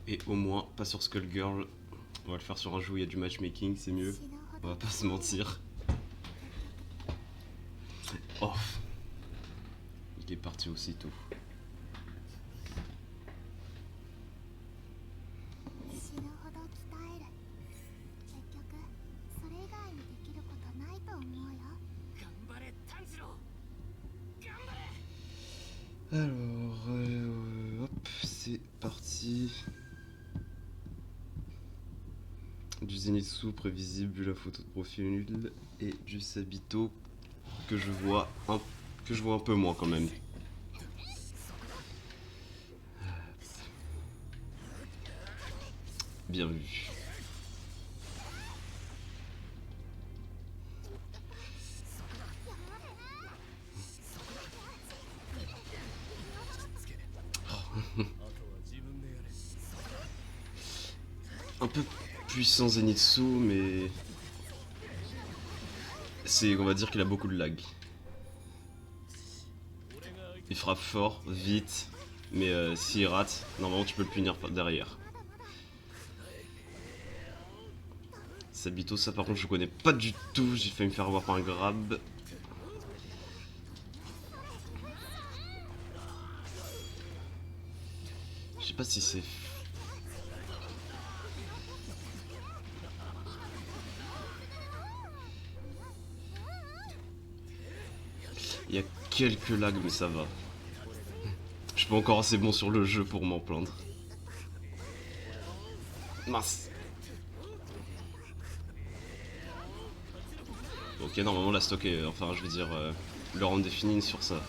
Et au moins, pas sur Skullgirl. On va le faire sur un jeu où il y a du matchmaking, c'est mieux. On va pas se mentir. Oh, il est parti aussitôt. Alors, hop, c'est parti. Du Zenitsu prévisible, vu la photo de profil, et du Sabito que je vois un peu moins quand même. Bien vu. Un peu puissant Zenitsu, mais on va dire qu'il a beaucoup de lag. Il frappe fort, vite, mais s'il rate, normalement tu peux le punir derrière. Sabito, ça par contre je connais pas du tout, j'ai failli me faire avoir par un grab. Je sais pas si c'est... Il y a quelques lags mais ça va. Je suis pas encore assez bon sur le jeu pour m'en plaindre. Mince. Ok, normalement la stock est... Enfin, je veux dire, le round est fini sur ça.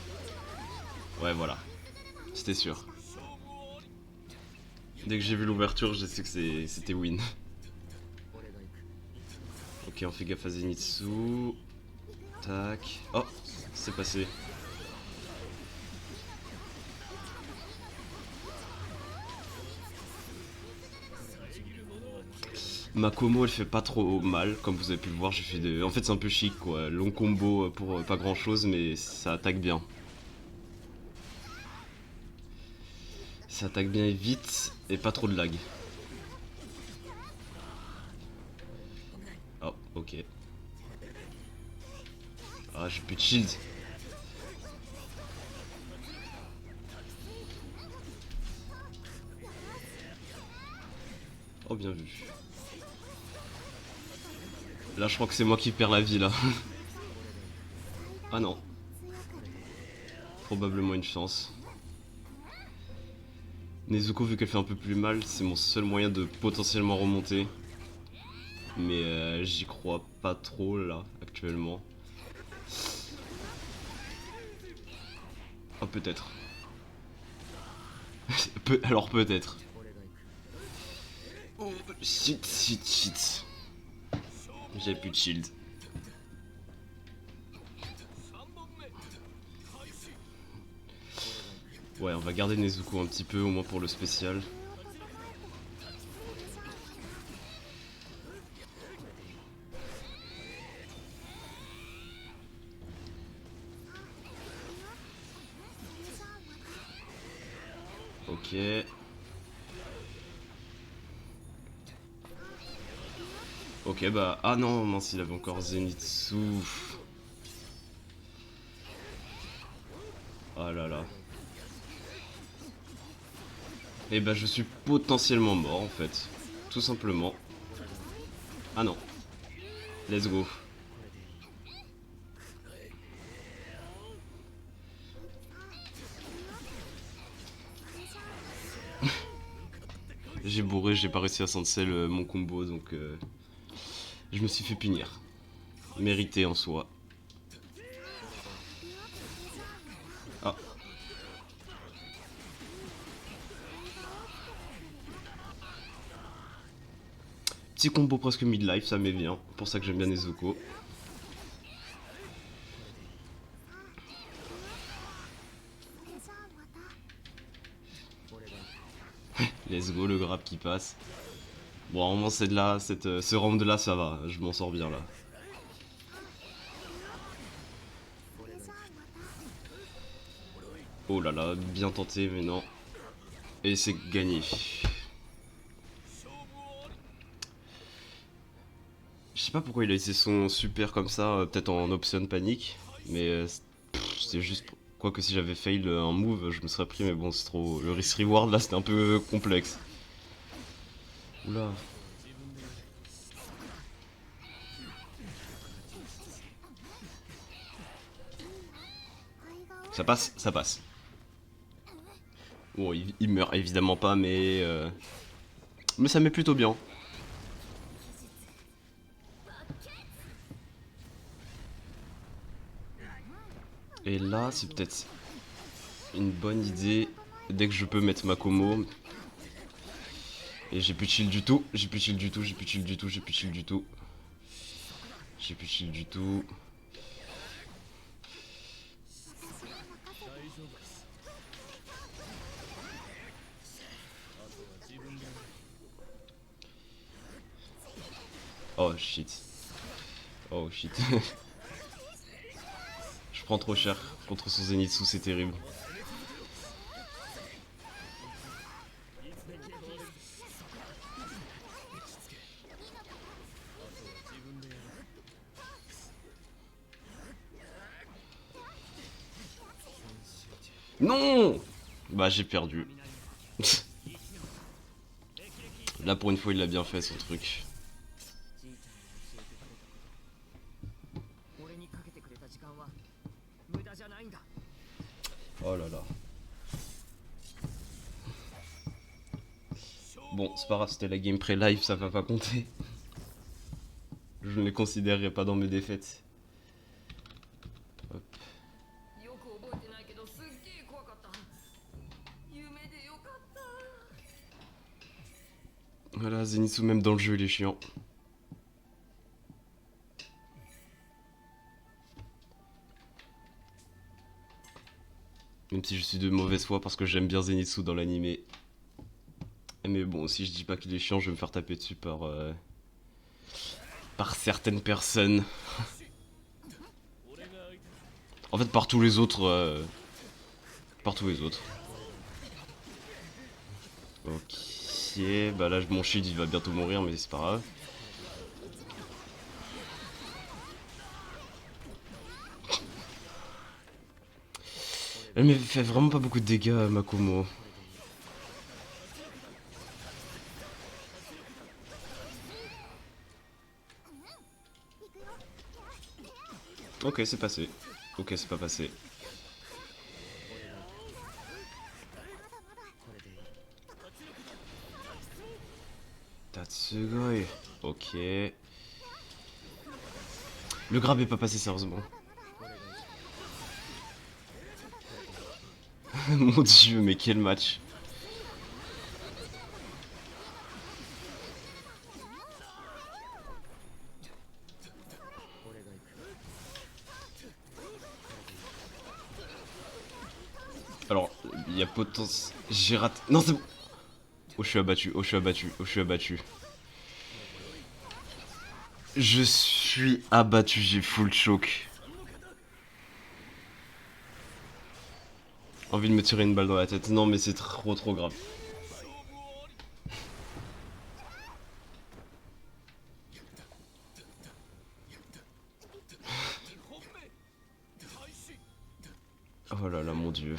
Ouais, voilà. C'était sûr. Dès que j'ai vu l'ouverture, j'ai su que c'était win. Ok, on fait gaffe à Zenitsu. Tac. Oh, c'est passé. Ma combo elle fait pas trop mal, comme vous avez pu le voir, j'ai fait des... En fait c'est un peu chic quoi, long combo pour pas grand chose mais ça attaque bien. Ça attaque bien et vite et pas trop de lag. Oh ok. Ah j'ai plus de shield. Oh bien vu. Là je crois que c'est moi qui perds la vie là. Ah non. Probablement une chance. Nezuko vu qu'elle fait un peu plus mal, c'est mon seul moyen de potentiellement remonter. Mais j'y crois pas trop là actuellement. Ah peut-être. Alors peut-être. Oh, shit. J'ai plus de shield. Ouais, on va garder Nezuko un petit peu, au moins pour le spécial. Ok. Ok, bah... Ah non, mince, il avait encore Zenitsu. Ah là là. Et bah je suis potentiellement mort en fait. Tout simplement. Ah non. Let's go. J'ai bourré, j'ai pas réussi à cancel mon combo donc je me suis fait punir. Mérité en soi. Ah. Petit combo presque midlife, ça m'est bien. Pour ça que j'aime bien Nezuko. Let's go, le grab qui passe. Bon, vraiment, c'est de là, ce round là, ça va. Je m'en sors bien là. Oh là là, bien tenté, mais non. Et c'est gagné. sais pas pourquoi il a essayé son super comme ça, peut-être en option panique, mais c'est juste. Quoique si j'avais fail un move, je me serais pris, mais bon, c'est trop. Le risk reward là, c'était un peu complexe. Oula. Ça passe, ça passe. Bon, il meurt évidemment pas, mais ça met plutôt bien. Et là, c'est peut-être une bonne idée dès que je peux mettre ma commo. Et j'ai plus de shield du tout, j'ai plus de shield du tout, j'ai plus de shield du tout, j'ai plus de shield du tout. J'ai plus de shield du tout. Oh shit. Oh shit. Je prends trop cher contre son Zenitsu, c'est terrible. Non. Bah j'ai perdu. Là pour une fois il l'a bien fait son truc. Oh là là. Bon, c'est pas grave, c'était la gameplay live, ça va pas compter. Je ne les considérerai pas dans mes défaites. Hop. Voilà, Zenitsu même dans le jeu il est chiant. Même si je suis de mauvaise foi parce que j'aime bien Zenitsu dans l'animé. Mais bon, si je dis pas qu'il est chiant, je vais me faire taper dessus par certaines personnes. En fait, par tous les autres. Par tous les autres. Ok, bah là mon shield il va bientôt mourir, mais c'est pas grave. Elle me fait vraiment pas beaucoup de dégâts, Makomo. Ok, c'est passé. Ok, c'est pas passé. Tatsugoi. Ok. Le grab est pas passé, sérieusement. Mon dieu, mais quel match. Alors, il y a potentiel. J'ai raté. Non, c'est bon. Oh, je suis abattu. Oh, je suis abattu. Oh, je suis abattu. Je suis abattu, j'ai full choc. Envie de me tirer une balle dans la tête. Non, mais c'est trop grave. Oh là là, mon dieu.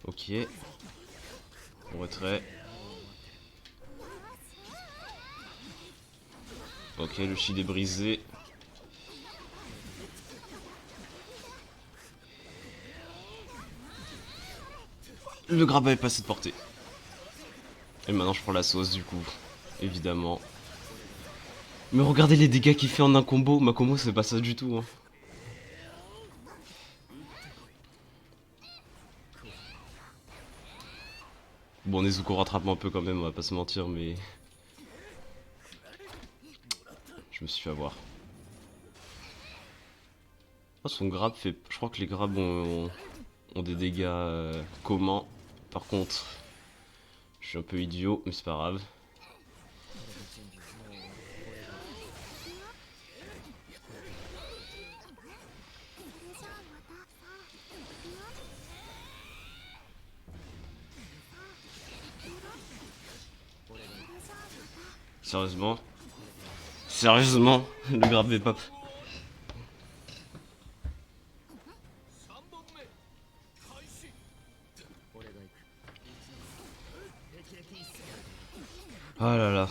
Ok. Retrait. Ok, le shield est brisé. Le grabat est passé de portée. Et maintenant je prends la sauce du coup. Évidemment. Mais regardez les dégâts qu'il fait en un combo. Ma combo c'est pas ça du tout. Hein. Bon, Nezuko rattrape un peu quand même, on va pas se mentir, mais... Je me suis fait avoir. Oh, son grab fait... Je crois que les grabs ont des dégâts communs. Par contre, je suis un peu idiot, mais c'est pas grave. Sérieusement? Sérieusement? Le grab est pas... Ah là là.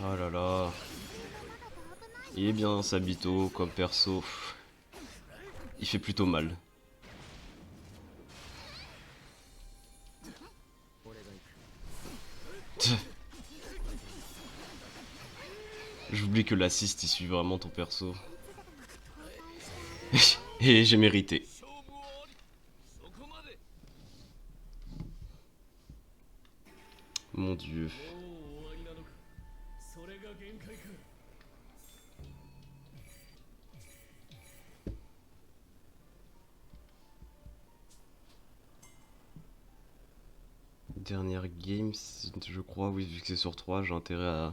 Oh là là. Il est bien Sabito comme perso. Il fait plutôt mal. J'oublie que l'assist il suit vraiment ton perso. Et j'ai mérité. Mon dieu. Dernière game, je crois, oui, vu que c'est sur 3, j'ai intérêt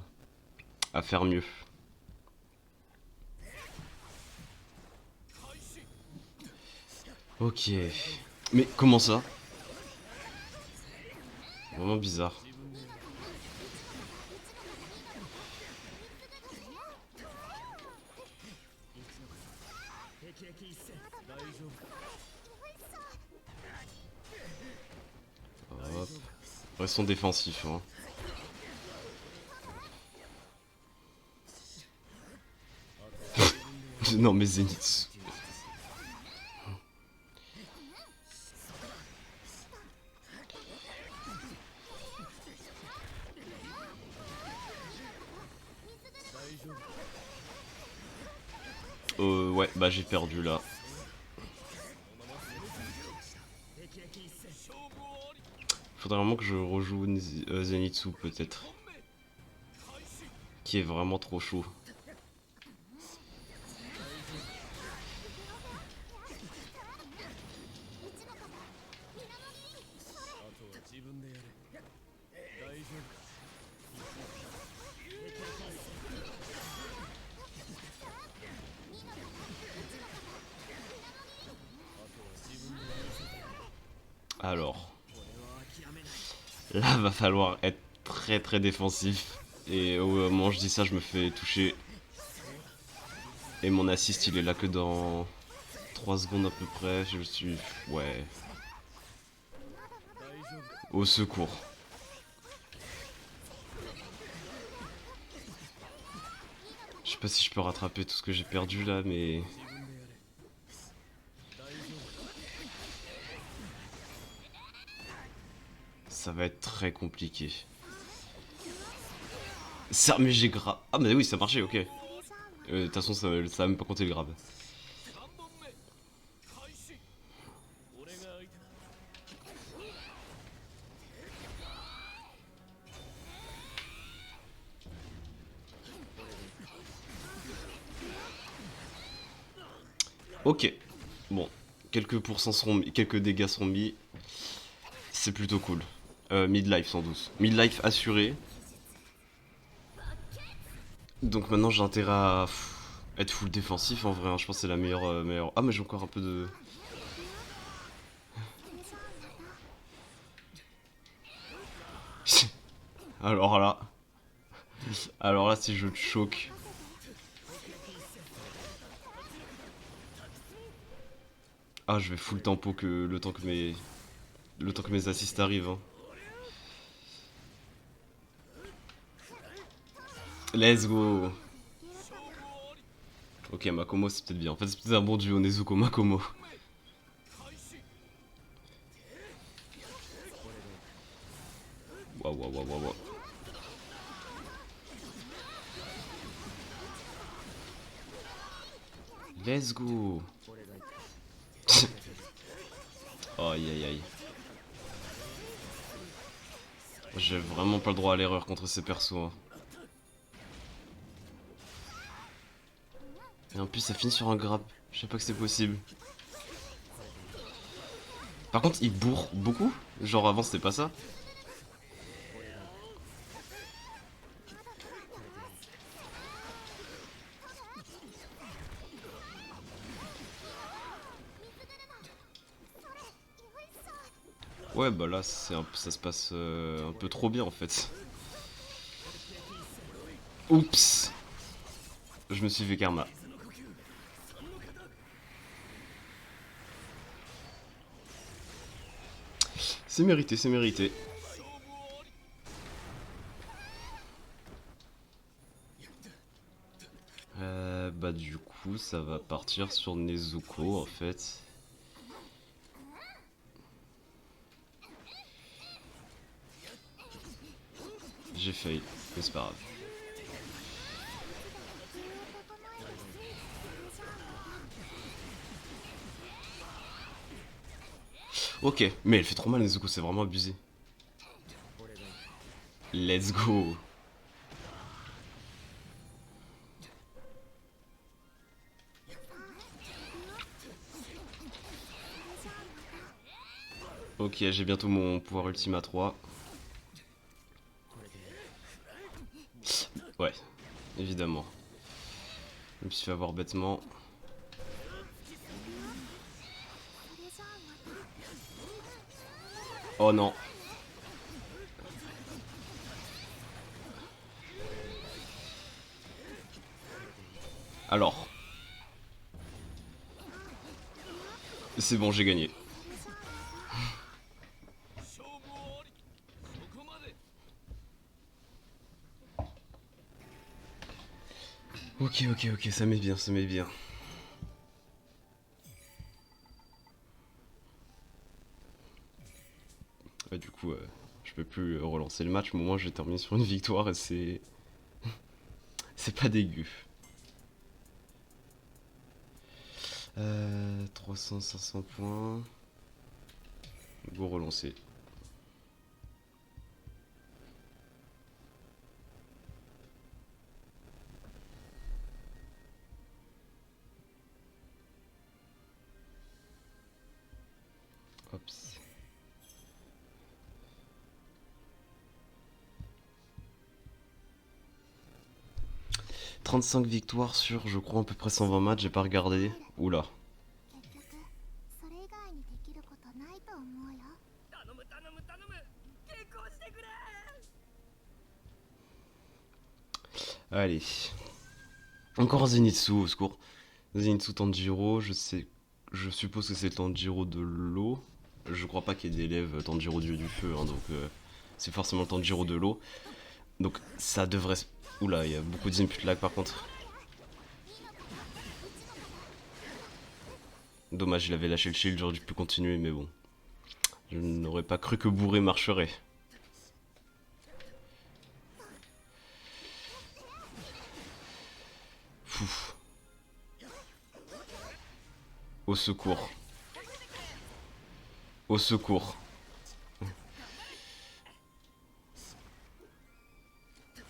à faire mieux. Ok. Mais comment ça? Vraiment bizarre. Hop. Restons défensifs. Hein. Non mais Zenitsu. Ouais, bah j'ai perdu là. Faudrait vraiment que je rejoue Zenitsu peut-être. Qui est vraiment trop chaud. Alors, là va falloir être très très défensif. Et au moment où je dis ça, je me fais toucher. Et mon assist il est là que dans 3 secondes à peu près. Je suis... Ouais. Au secours. Je sais pas si je peux rattraper tout ce que j'ai perdu là, mais... Ça va être très compliqué. Ça, mais j'ai grave... Ah mais oui, ça marchait, ok. De toute façon, ça va même pas compter le grab. Ok. Bon. Quelques dégâts sont mis. C'est plutôt cool. Midlife sans doute. Midlife assuré. Donc maintenant j'ai intérêt à être full défensif en vrai. Hein. Je pense que c'est la meilleure... Ah mais j'ai encore un peu de... Alors là... Alors là si je te choque... Ah je vais full tempo que le temps que mes assists arrivent. Hein. Let's go. Ok Makomo c'est peut-être bien. En fait c'est peut-être un bon duo Nezuko Makomo. Waouh waouh waouh waouh. Let's go. Aïe aïe aïe. J'ai vraiment pas le droit à l'erreur contre ces persos. Hein. Et en plus ça finit sur un grab. Je sais pas que c'est possible. Par contre il bourre beaucoup. Genre avant c'était pas ça. Ouais bah là ça se passe un peu trop bien en fait. Oups. Je me suis fait karma. C'est mérité, c'est mérité. Bah du coup ça va partir sur Nezuko en fait. J'ai failli, mais c'est pas grave. Ok, mais elle fait trop mal Nezuko, c'est vraiment abusé. Let's go. Ok, j'ai bientôt mon pouvoir ultime à 3. Ouais, évidemment. Je me suis fait avoir bêtement. Oh non. Alors. C'est bon, j'ai gagné. Ok, ok, ok, ça met bien, ça met bien. Ouais, du coup, je peux plus relancer le match, mais au moins j'ai terminé sur une victoire et c'est... c'est pas dégueu. 300, 500 points. Go relancer. Hops. « 35 victoires sur, je crois, à peu près 120 matchs, j'ai pas regardé. Oula. Allez. Encore Zenitsu, au secours. Zenitsu Tanjiro, je suppose que c'est le Tanjiro de l'eau. Je crois pas qu'il y ait d'élèves Tanjiro dieu du feu, hein, donc c'est forcément le Tanjiro de l'eau. Donc ça devrait... Oula, il y a beaucoup d'input lag par contre. Dommage, il avait lâché le shield, j'aurais dû pu continuer, mais bon. Je n'aurais pas cru que bourré marcherait. Fouf. Au secours. Au secours.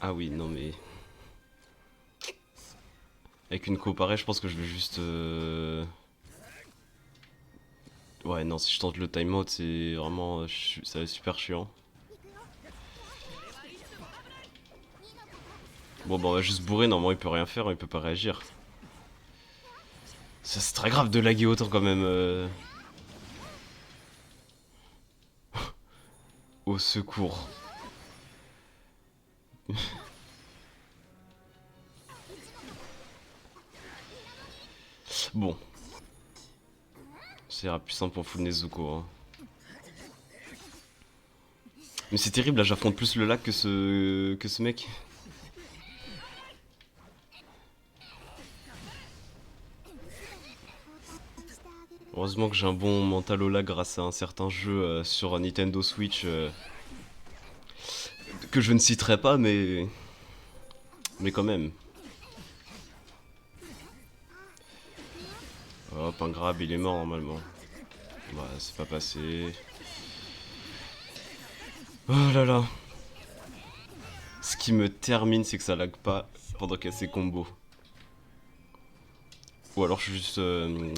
Ah oui, non mais... Avec une co pareille, je pense que je vais juste... Ouais, non, si je tente le timeout, c'est vraiment... ça va être super chiant. Bon, bah on va juste bourrer, normalement il peut rien faire, il peut pas réagir. Ça c'est très grave de laguer autant quand même. Au secours. Bon. C'est plus simple pour full Nezuko. Hein. Mais c'est terrible, là j'affronte plus le lac que ce mec. Heureusement que j'ai un bon mental au lag grâce à un certain jeu sur Nintendo Switch que je ne citerai pas, mais quand même. Hop, un grab, il est mort normalement. Bah, c'est pas passé. Oh là là. Ce qui me termine, c'est que ça lag pas pendant qu'il y a ces combos. Ou alors je suis juste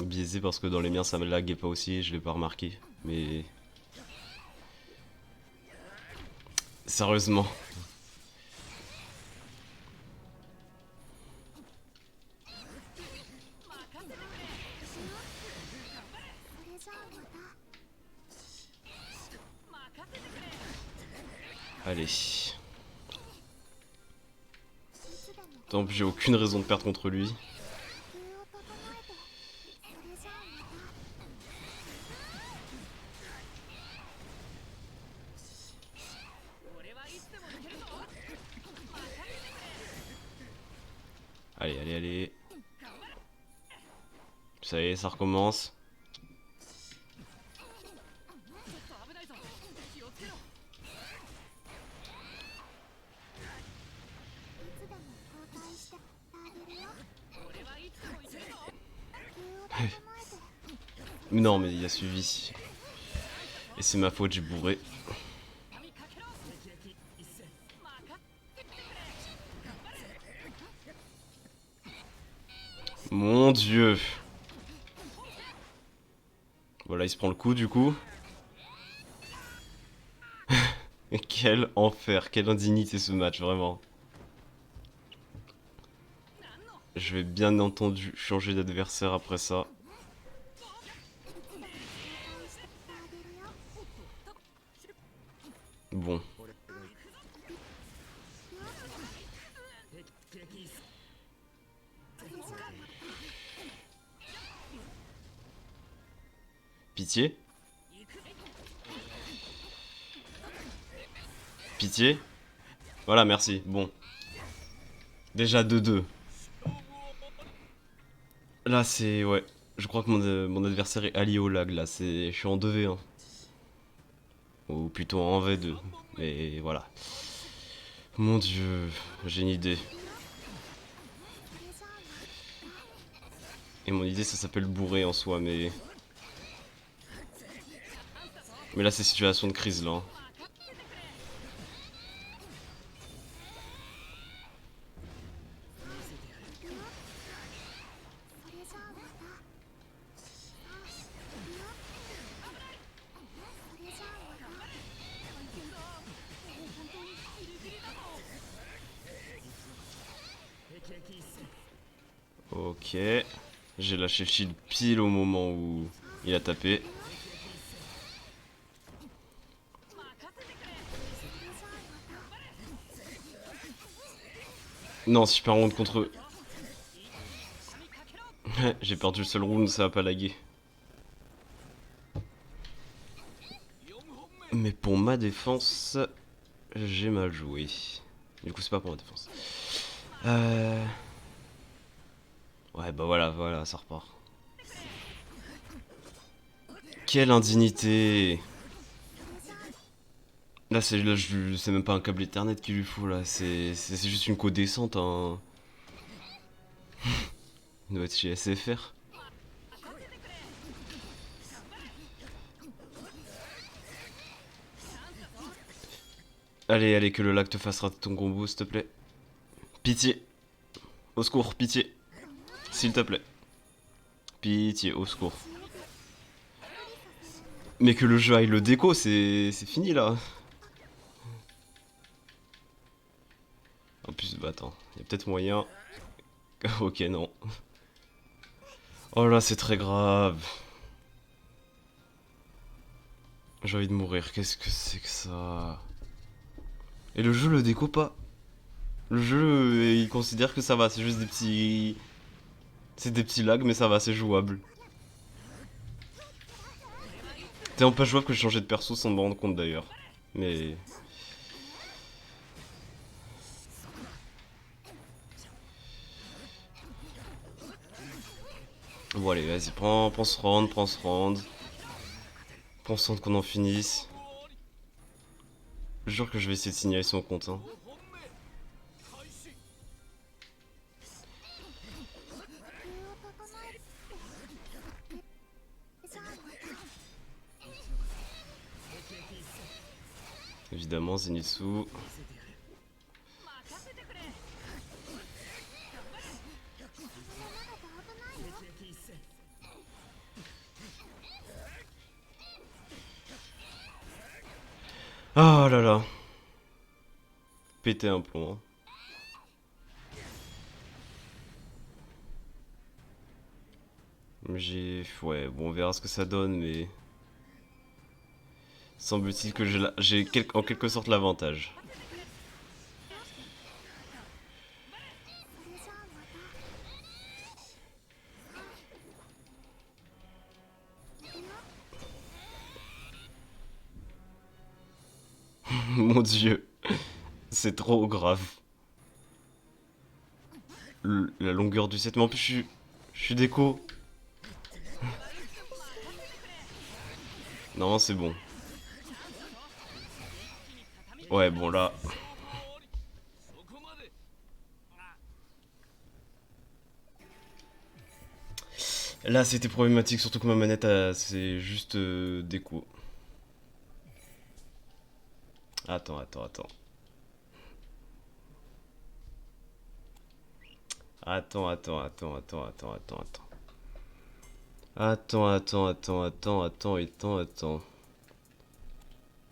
biaisé parce que dans les miens ça me laguait pas aussi, je l'ai pas remarqué. Mais Sérieusement. Allez. Tant pis, j'ai aucune raison de perdre contre lui. Allez, allez, allez. Ça y est, ça recommence. Mais non, mais il a suivi. Et c'est ma faute, j'ai bourré. Mon dieu. Voilà, il se prend le coup du coup. Quel enfer, quelle indignité ce match, vraiment. Je vais bien entendu changer d'adversaire après ça. Bon. Pitié. Pitié. Voilà, merci. Bon. Déjà 2-2. Là, c'est... Ouais. Je crois que mon adversaire est allié au lag, là. Je suis en 2v1. Ou plutôt en V2. Mais voilà. Mon dieu. J'ai une idée. Et mon idée, ça s'appelle bourrer en soi, mais... Mais là, c'est situation de crise, là. Ok. J'ai lâché le shield pile au moment où il a tapé. Non, si je perds un round contre eux. J'ai perdu le seul round, ça va pas laguer. Mais pour ma défense, j'ai mal joué. Du coup, c'est pas pour ma défense. Ouais, bah voilà, voilà, ça repart. Quelle indignité! Là, c'est même pas un câble Ethernet qu'il lui faut, là. C'est juste une co-descente, hein. Il doit être chez SFR. Allez, allez, que le lag te fasse rater ton combo, s'il te plaît. Pitié. Au secours, pitié. S'il te plaît. Pitié, au secours. Mais que le jeu aille le déco, c'est fini, là. En plus, bah attends, il y a peut-être moyen. Ok, non. Oh là, c'est très grave. J'ai envie de mourir, qu'est-ce que c'est que ça? Et le jeu le déco pas. Le jeu, il considère que ça va, c'est juste des petits... C'est des petits lags, mais ça va, c'est jouable. C'est tellement pas jouable que j'ai changé de perso sans me rendre compte d'ailleurs. Mais... Bon allez, vas-y, prends ce round, prends ce round. Prends ce round qu'on en finisse. Je jure que je vais essayer de signaler son compte, hein. Évidemment, Zenitsu. Oh là là. pété un plomb. Hein. Ouais, bon, on verra ce que ça donne, mais... Semble-t-il que j'ai en quelque sorte l'avantage. Mon dieu, c'est trop grave. La longueur du set, mais en plus je suis déco. Non, c'est bon. Ouais, bon là... Là, c'était problématique, surtout que ma manette, c'est juste déco. Attends. Attends.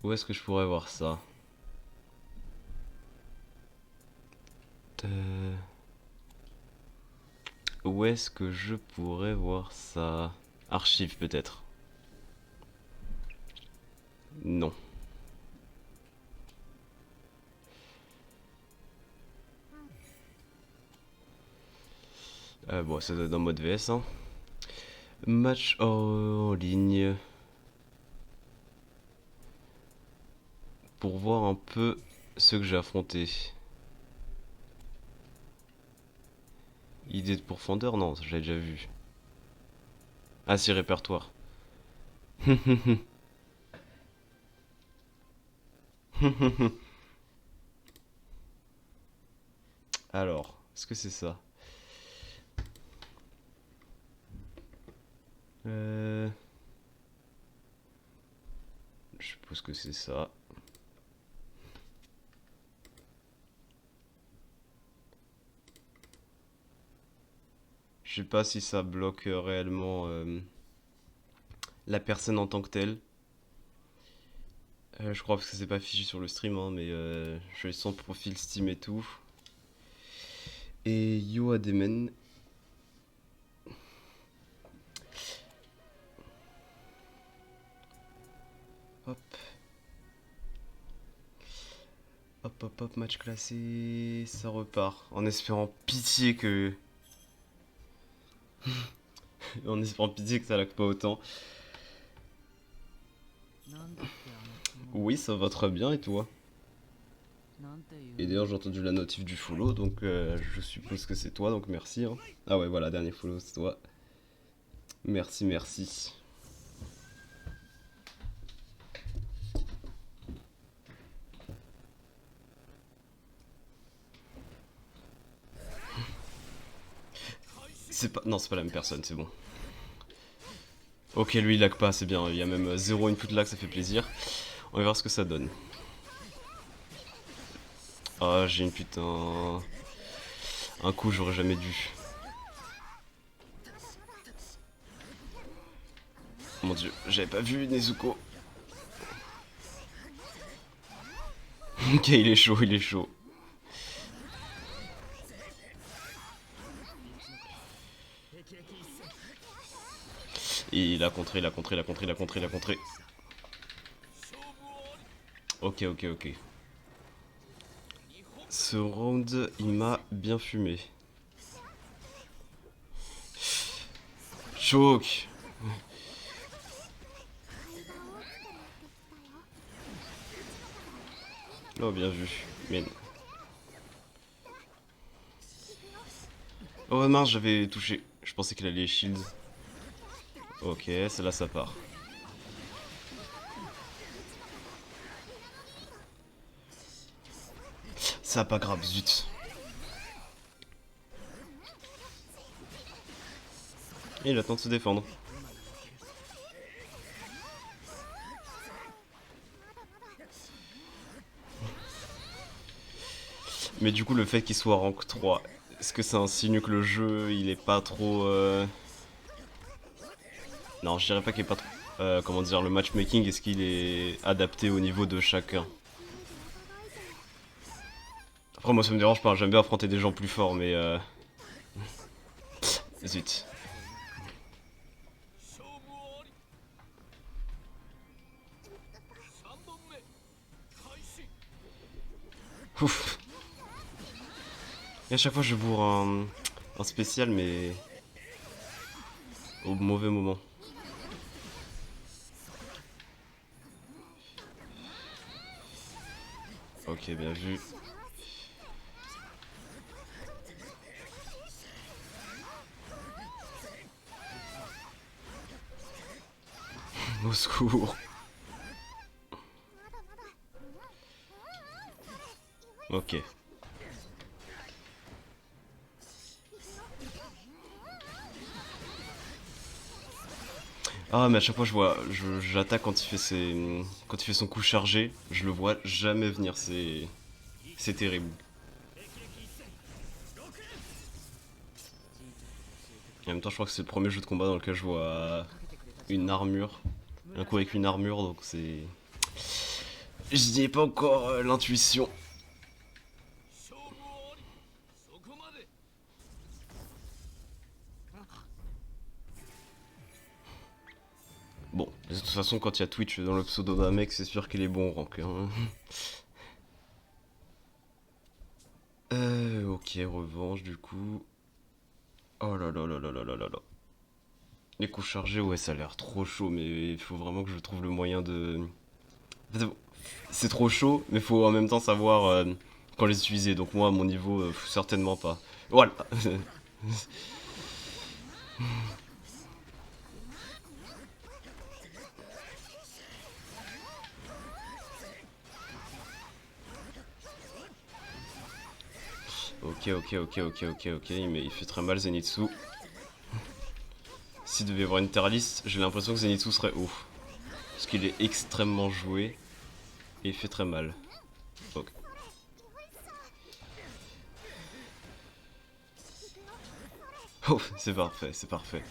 Où est-ce que je pourrais voir ça? Euh, Où est-ce que je pourrais voir ça? Archive peut-être. Non. Bon, ça doit être en mode VS. Hein. Match en ligne. Pour voir un peu ce que j'ai affronté. Idée de pourfendeur? Non, ça, je l'ai déjà vu. Ah si, répertoire. Alors, est-ce que c'est ça? Je suppose que c'est ça. Je sais pas si ça bloque réellement la personne en tant que telle. Je crois parce que c'est pas affiché sur le stream, hein, mais je vais son profil Steam et tout. Et Yo Ademen. Hop. Hop, match classé. Ça repart. En espérant pitié que. En espérant pitié que ça lag pas autant. Oui, ça va très bien et toi? Et d'ailleurs, j'ai entendu la notif du follow, donc je suppose que c'est toi, donc merci. Hein. Ah ouais, voilà, dernier follow, c'est toi. Merci. C'est pas... Non, c'est pas la même personne, c'est bon. Ok, lui il lag pas, c'est bien. Il y a même 0 input lag, ça fait plaisir. On va voir ce que ça donne. Ah, j'ai une putain... Un coup, j'aurais jamais dû. Mon dieu, j'avais pas vu Nezuko. Ok, il est chaud. Et il a contré. Ok. Ce round, il m'a bien fumé. Choke. Oh, bien vu. Mais... Oh mince, j'avais touché. Je pensais qu'il allait shield. Ok, celle-là, ça part. Ça pas grave, zut. Et il attend de se défendre. Mais du coup, le fait qu'il soit rank 3, est-ce que c'est un signe que le jeu, il est pas trop... Non, je dirais pas qu'il est pas trop... comment dire, le matchmaking, est-ce qu'il est adapté au niveau de chacun? Après moi ça me dérange pas, j'aime bien affronter des gens plus forts mais zut. Ouf. Et à chaque fois je bourre un spécial mais au mauvais moment. Ok, bien vu. Au secours. Ok. Ah mais à chaque fois je vois, j'attaque quand il fait quand il fait son coup chargé, je le vois jamais venir, c'est terrible. En même temps je crois que c'est le premier jeu de combat dans lequel je vois une armure, un coup avec une armure donc c'est, je n'y ai pas encore l'intuition. Bon, de toute façon quand il y a Twitch dans le pseudo d'un mec c'est sûr qu'il est bon rank. Hein. Ok, revanche du coup. Oh là là là là là là là là. Les coups chargés, ouais, ça a l'air trop chaud, mais il faut vraiment que je trouve le moyen de. En fait, c'est trop chaud, mais faut en même temps savoir quand les utiliser. Donc moi, à mon niveau, certainement pas. Voilà. Ok, ok, ok, ok, ok, ok. Mais il fait très mal Zenitsu. S'il devait y avoir une tier list, j'ai l'impression que Zenitsu serait haut. Parce qu'il est extrêmement joué et il fait très mal. Ok. Oh, c'est parfait, c'est parfait.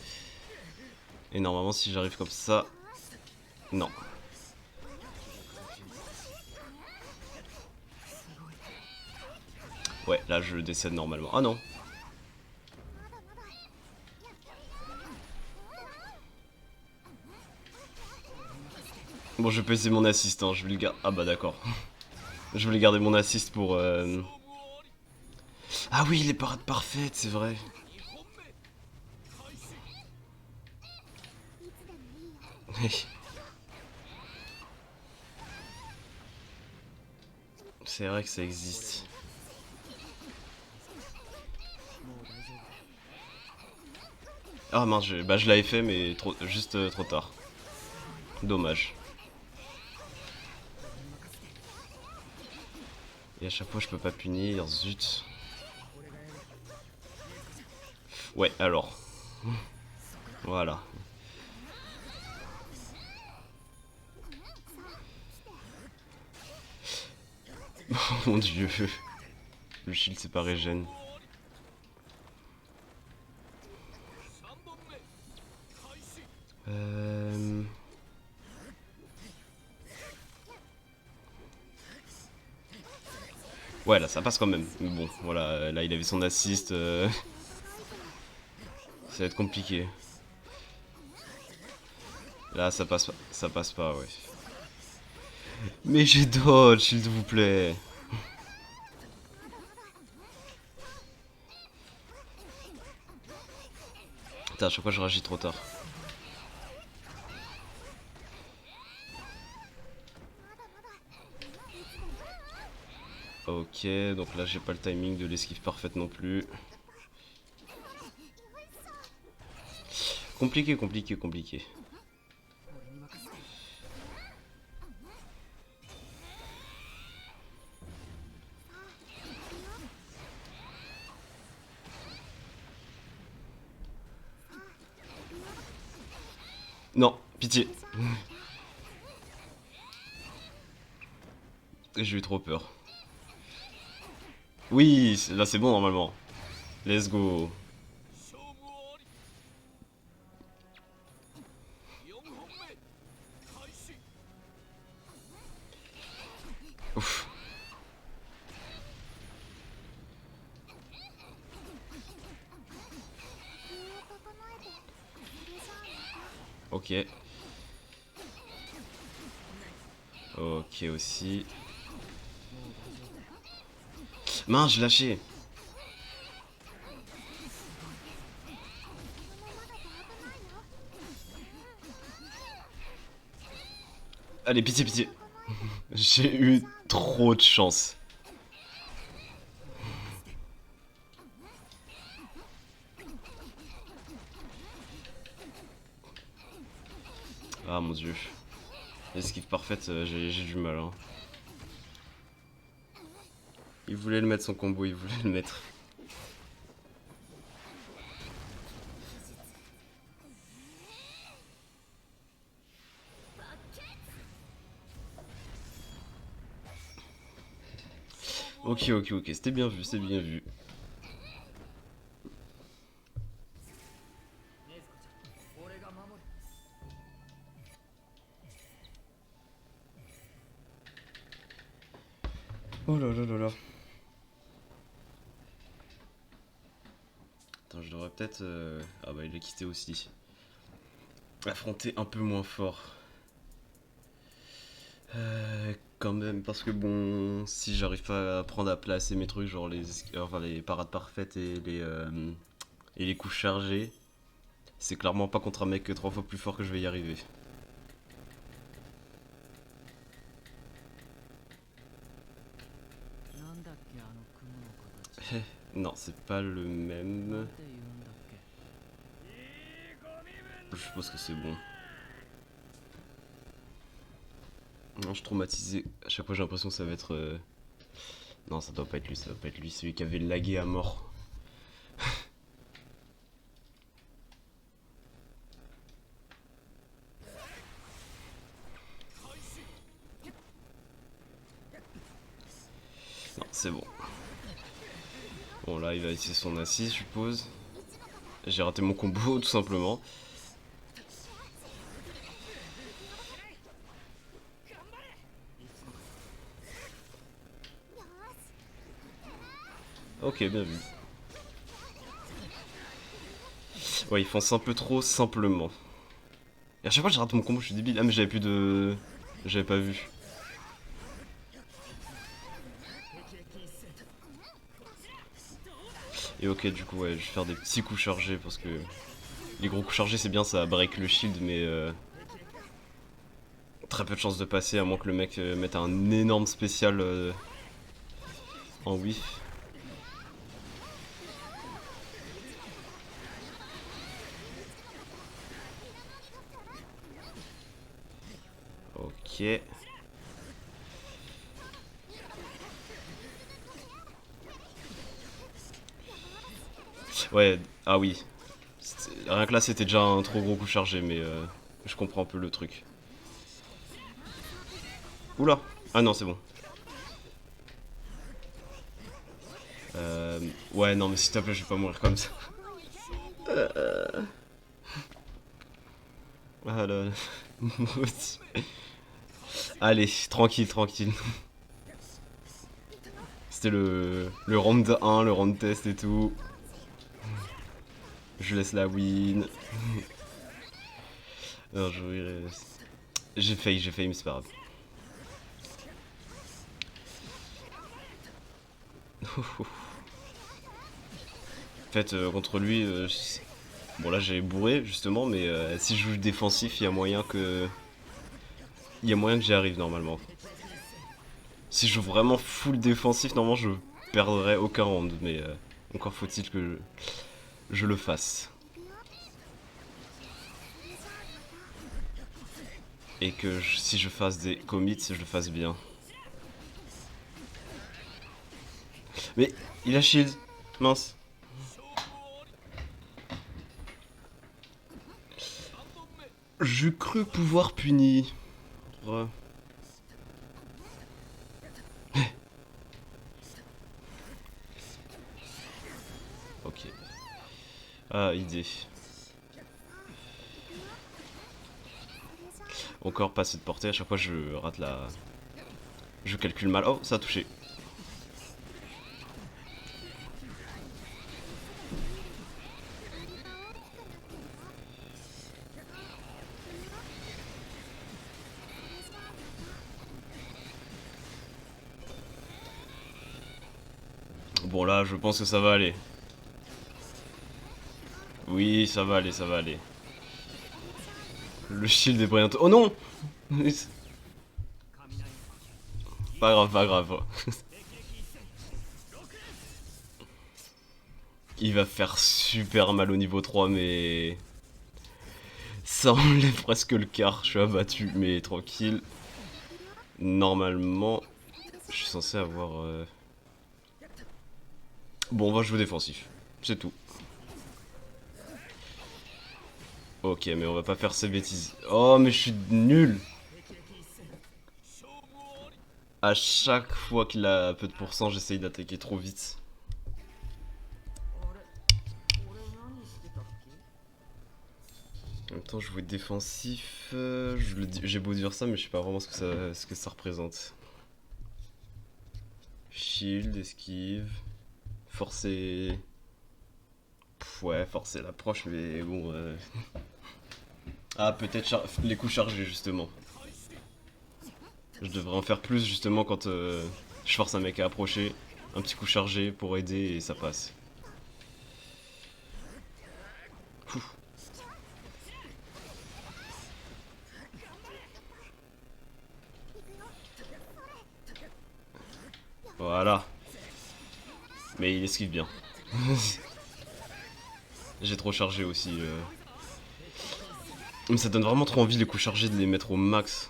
Et normalement, si j'arrive comme ça. Non. Ouais, là je décède normalement. Ah non. Bon, je vais essayer mon assist, hein. Je vais le garder. Ah bah d'accord. Je voulais garder mon assist pour. Ah oui, les parades parfaites, c'est vrai. C'est vrai que ça existe. Ah mince, bah, je l'avais fait, mais juste trop tard. Dommage. Et à chaque fois, je peux pas punir, zut. Ouais, alors. Voilà. Oh mon dieu. Le shield, c'est pas régène. Euh... Ouais, là, ça passe quand même. Mais bon, voilà, là, il avait son assist. Ça va être compliqué. Là, ça passe pas, ouais. Mais j'ai dodge, s'il vous plaît. Putain, à chaque fois, je réagis trop tard. Ok, donc là, j'ai pas le timing de l'esquive parfaite non plus. Compliqué, compliqué, compliqué. Non, pitié. J'ai eu trop peur. Oui, là c'est bon normalement. Let's go. Ouf. Ok. Ok aussi. Mince, j'ai lâché. Allez, pitié, pitié. J'ai eu trop de chance. Ah mon dieu. Esquive parfaite, j'ai du mal. Hein. Il voulait le mettre son combo, il voulait le mettre. Ok, ok, ok, c'était bien vu, c'était bien vu. Oh là là là là. Attends, je devrais peut-être... Ah bah il a quitté aussi. Affronter un peu moins fort. Quand même, parce que bon, si j'arrive pas à apprendre à placer mes trucs, genre les parades parfaites et les coups chargés, c'est clairement pas contre un mec 3 fois plus fort que je vais y arriver. Non, c'est pas le même. Je suppose que c'est bon. Non, je suis traumatisé. À chaque fois, j'ai l'impression que ça va être. Non, ça doit pas être lui, ça doit pas être lui. Celui qui avait lagué à mort. Non, c'est bon. Bon, là, il va essayer son assise, je suppose. J'ai raté mon combo, tout simplement. Ok, bien vu. Ouais, il fonce un peu trop simplement. Et à chaque fois, j'ai raté mon combo, je suis débile. Ah, mais j'avais plus de. J'avais pas vu. Et ok, du coup, ouais, je vais faire des petits coups chargés parce que. Les gros coups chargés, c'est bien, ça break le shield, mais. Très peu de chances de passer, à moins que le mec mette un énorme spécial en whiff. Ok. Ouais, ah oui. Rien que là, c'était déjà un trop gros coup chargé, mais je comprends un peu le truc. Oula. Ah non, c'est bon. Ouais, non, mais s'il te plaît, je vais pas mourir comme ça. Ah là, maudit. Allez, tranquille, tranquille. C'était le round 1, le round test et tout. Je laisse la win. Non, j'ai failli, mais c'est pas grave. En fait, contre lui, bon là j'ai bourré justement, mais si je joue défensif, il y a moyen que. Il y a moyen que j'y arrive normalement. Si je joue vraiment full défensif, normalement je perdrai aucun round, mais encore faut-il que je le fasse. Et que si je fasse des commits, je le fasse bien. Mais il a shield, mince. Je crus pouvoir punir. Ok. Ah, idée. Encore pas assez de portée, à chaque fois je rate la. Je calcule mal. Oh, ça a touché. Bon là, je pense que ça va aller. Oui, ça va aller, ça va aller. Le shield est brillant. Oh non. Pas grave, pas grave. Il va faire super mal au niveau 3, mais... Ça enlève presque le quart. Je suis abattu, mais tranquille. Normalement, je suis censé avoir... Bon, on va jouer défensif. C'est tout. Ok, mais on va pas faire ces bêtises. Oh, mais je suis nul. À chaque fois qu'il a peu de pourcent, j'essaye d'attaquer trop vite. En même temps, jouer défensif, j'ai beau dire ça, mais je sais pas vraiment ce que ça représente. Shield, esquive, forcer... ouais, forcer l'approche, mais bon... Ah, peut-être les coups chargés, justement. Je devrais en faire plus, justement, quand je force un mec à approcher. Un petit coup chargé pour aider et ça passe. Ouf. Voilà. Mais il esquive bien. J'ai trop chargé aussi. Mais ça donne vraiment trop envie les coups chargés de les mettre au max.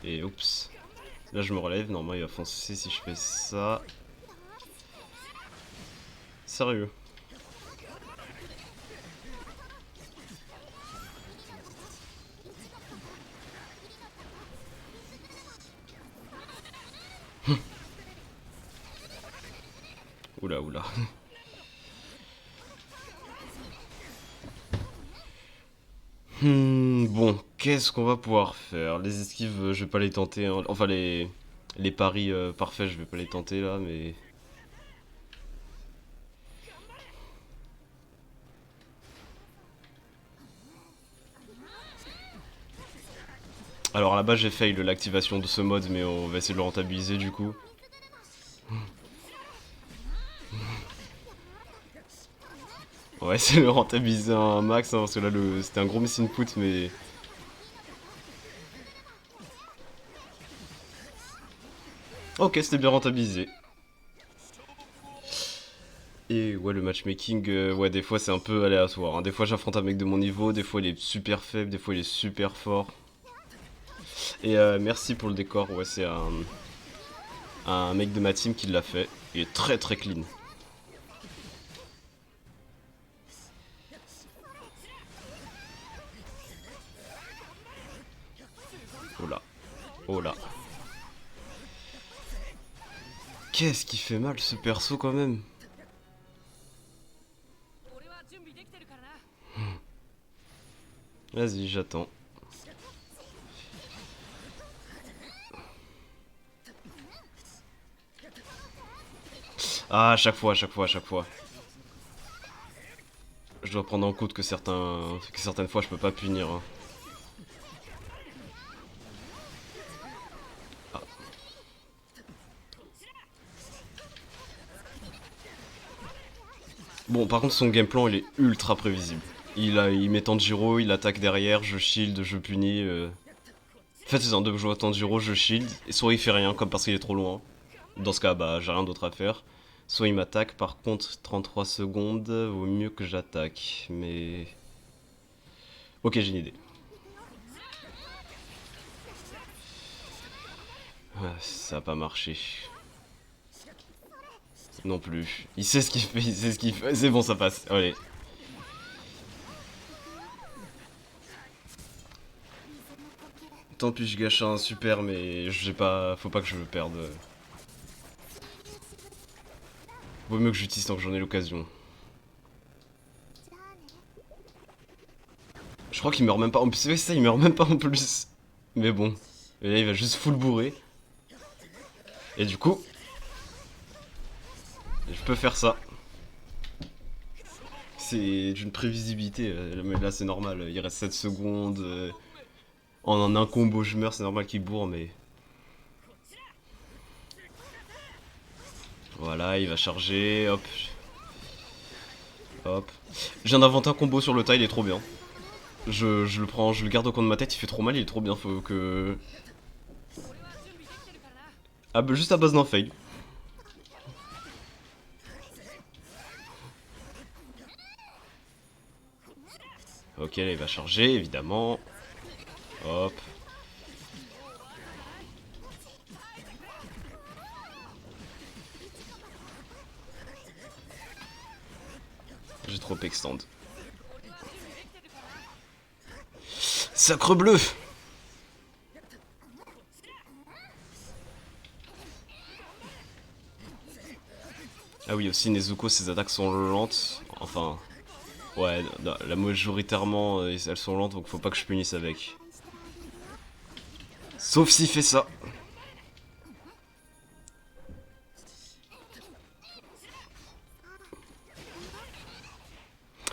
Et oups. Là je me relève, normalement il va foncer si je fais ça. Sérieux. Oula oula. Bon, qu'est-ce qu'on va pouvoir faire? Les esquives, je vais pas les tenter. Hein. Enfin, les paris parfaits, je vais pas les tenter là, mais. Alors là-bas, j'ai fail l'activation de ce mode, mais on va essayer de le rentabiliser du coup. On va essayer de le rentabiliser un max, hein, parce que là, c'était un gros miss input, mais. Ok, c'était bien rentabilisé. Et ouais, le matchmaking, ouais, des fois c'est un peu aléatoire. Hein. Des fois j'affronte un mec de mon niveau, des fois il est super faible, des fois il est super fort. Et merci pour le décor, ouais, c'est un mec de ma team qui l'a fait. Il est très très clean. Oh là, oh là. Qu'est-ce qui fait mal ce perso quand même? Vas-y, j'attends. Ah, à chaque fois, à chaque fois, à chaque fois. Je dois prendre en compte que certaines fois je peux pas punir. Hein. Ah. Bon, par contre son game plan il est ultra prévisible. Il met Tanjiro, il attaque derrière, je shield, je punis. En fait, c'est un deux que je vois Tanjiro, je shield, et soit il fait rien, comme parce qu'il est trop loin. Dans ce cas, bah, j'ai rien d'autre à faire. Soit il m'attaque, par contre, 33 secondes, vaut mieux que j'attaque. Mais... ok, j'ai une idée. Ah, ça a pas marché. Non plus. Il sait ce qu'il fait, il sait ce qu'il fait. C'est bon, ça passe. Allez. Tant pis, je gâche un super, mais j'ai pas... faut pas que je le perde. Vaut mieux que j'utilise tant que j'en ai l'occasion. Je crois qu'il meurt même pas. En plus, c'est ça, il meurt même pas en plus. Mais bon. Et là, il va juste full bourrer. Et du coup, je peux faire ça. C'est d'une prévisibilité. Mais là, c'est normal. Il reste 7 secondes. En un combo, je meurs. C'est normal qu'il bourre, mais. Voilà, il va charger, hop. Hop. Je viens d'inventer un combo sur le tas, il est trop bien. Je le prends, je le garde au coin de ma tête, il fait trop mal, il est trop bien, faut que... Ah bah juste à base d'un fail. Ok, là il va charger, évidemment. Hop. J'ai trop extend. Sacre bleu! Ah oui, aussi Nezuko, ses attaques sont lentes. Enfin, ouais, la majoritairement, elles sont lentes, donc faut pas que je punisse avec. Sauf s'il fait ça.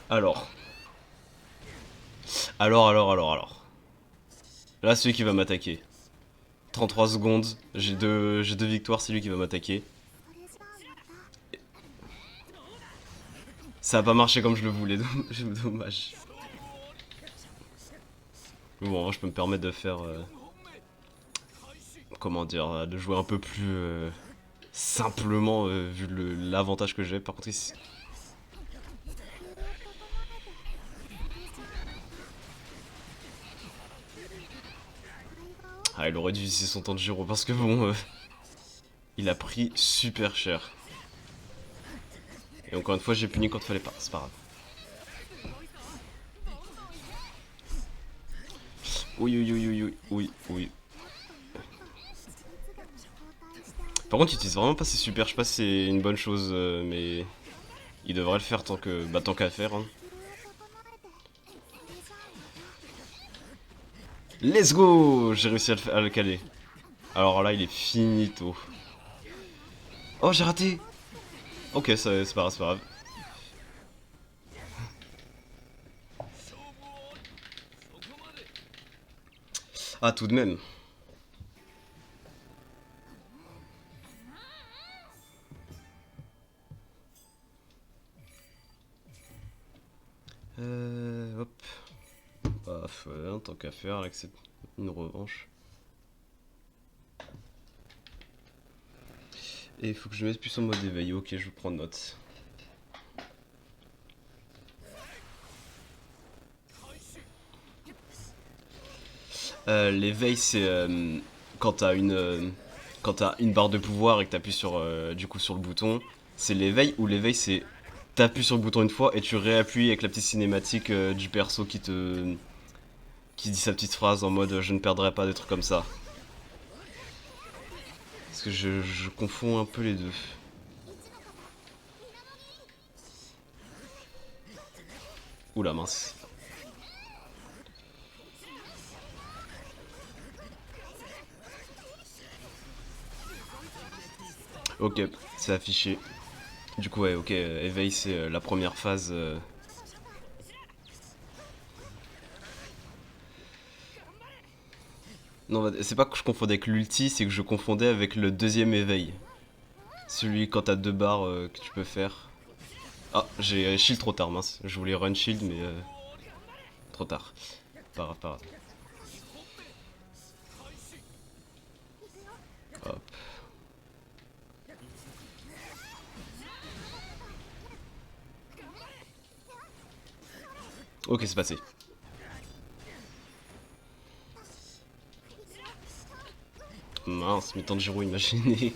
Alors. Alors. Là, celui qui va m'attaquer. 33 secondes, j'ai deux victoires, c'est lui qui va m'attaquer. Ça a pas marché comme je le voulais, dommage. Bon, je peux me permettre de faire... comment dire, de jouer un peu plus simplement vu l'avantage que j'ai. Par contre, ici... Ah, il aurait dû utiliser son temps de gyro parce que bon... il a pris super cher. Et encore une fois, j'ai puni quand il fallait pas, c'est pas grave. Oui. Par contre, il utilise vraiment pas ses super, je sais pas si c'est une bonne chose, mais il devrait le faire tant que, bah, tant qu'à faire. Hein. Let's go! J'ai réussi à le caler. Alors là, il est finito. Oh, j'ai raté! Ok, c'est pas grave, c'est pas grave. Ah, tout de même. Hop. Paf, ouais, tant qu'à faire, là, que c'est une revanche. Et il faut que je mette plus en mode éveil. Ok, je prends note. L'éveil, c'est quand t'as une barre de pouvoir et que t'appuies sur du coup sur le bouton. C'est l'éveil, ou l'éveil, c'est t'appuies sur le bouton une fois et tu réappuies avec la petite cinématique du perso qui dit sa petite phrase en mode je ne perdrai pas, des trucs comme ça. Parce que je confonds un peu les deux. Oula mince. Ok, c'est affiché. Du coup ouais, ok, éveil c'est la première phase. Non, c'est pas que je confondais avec l'ulti, c'est que je confondais avec le deuxième éveil. Celui quand t'as deux barres que tu peux faire. Ah, j'ai shield trop tard, mince. Je voulais run shield, mais trop tard. Pas grave, pas grave. Hop. Ok, c'est passé. Mince, mais Tanjiro, imaginez.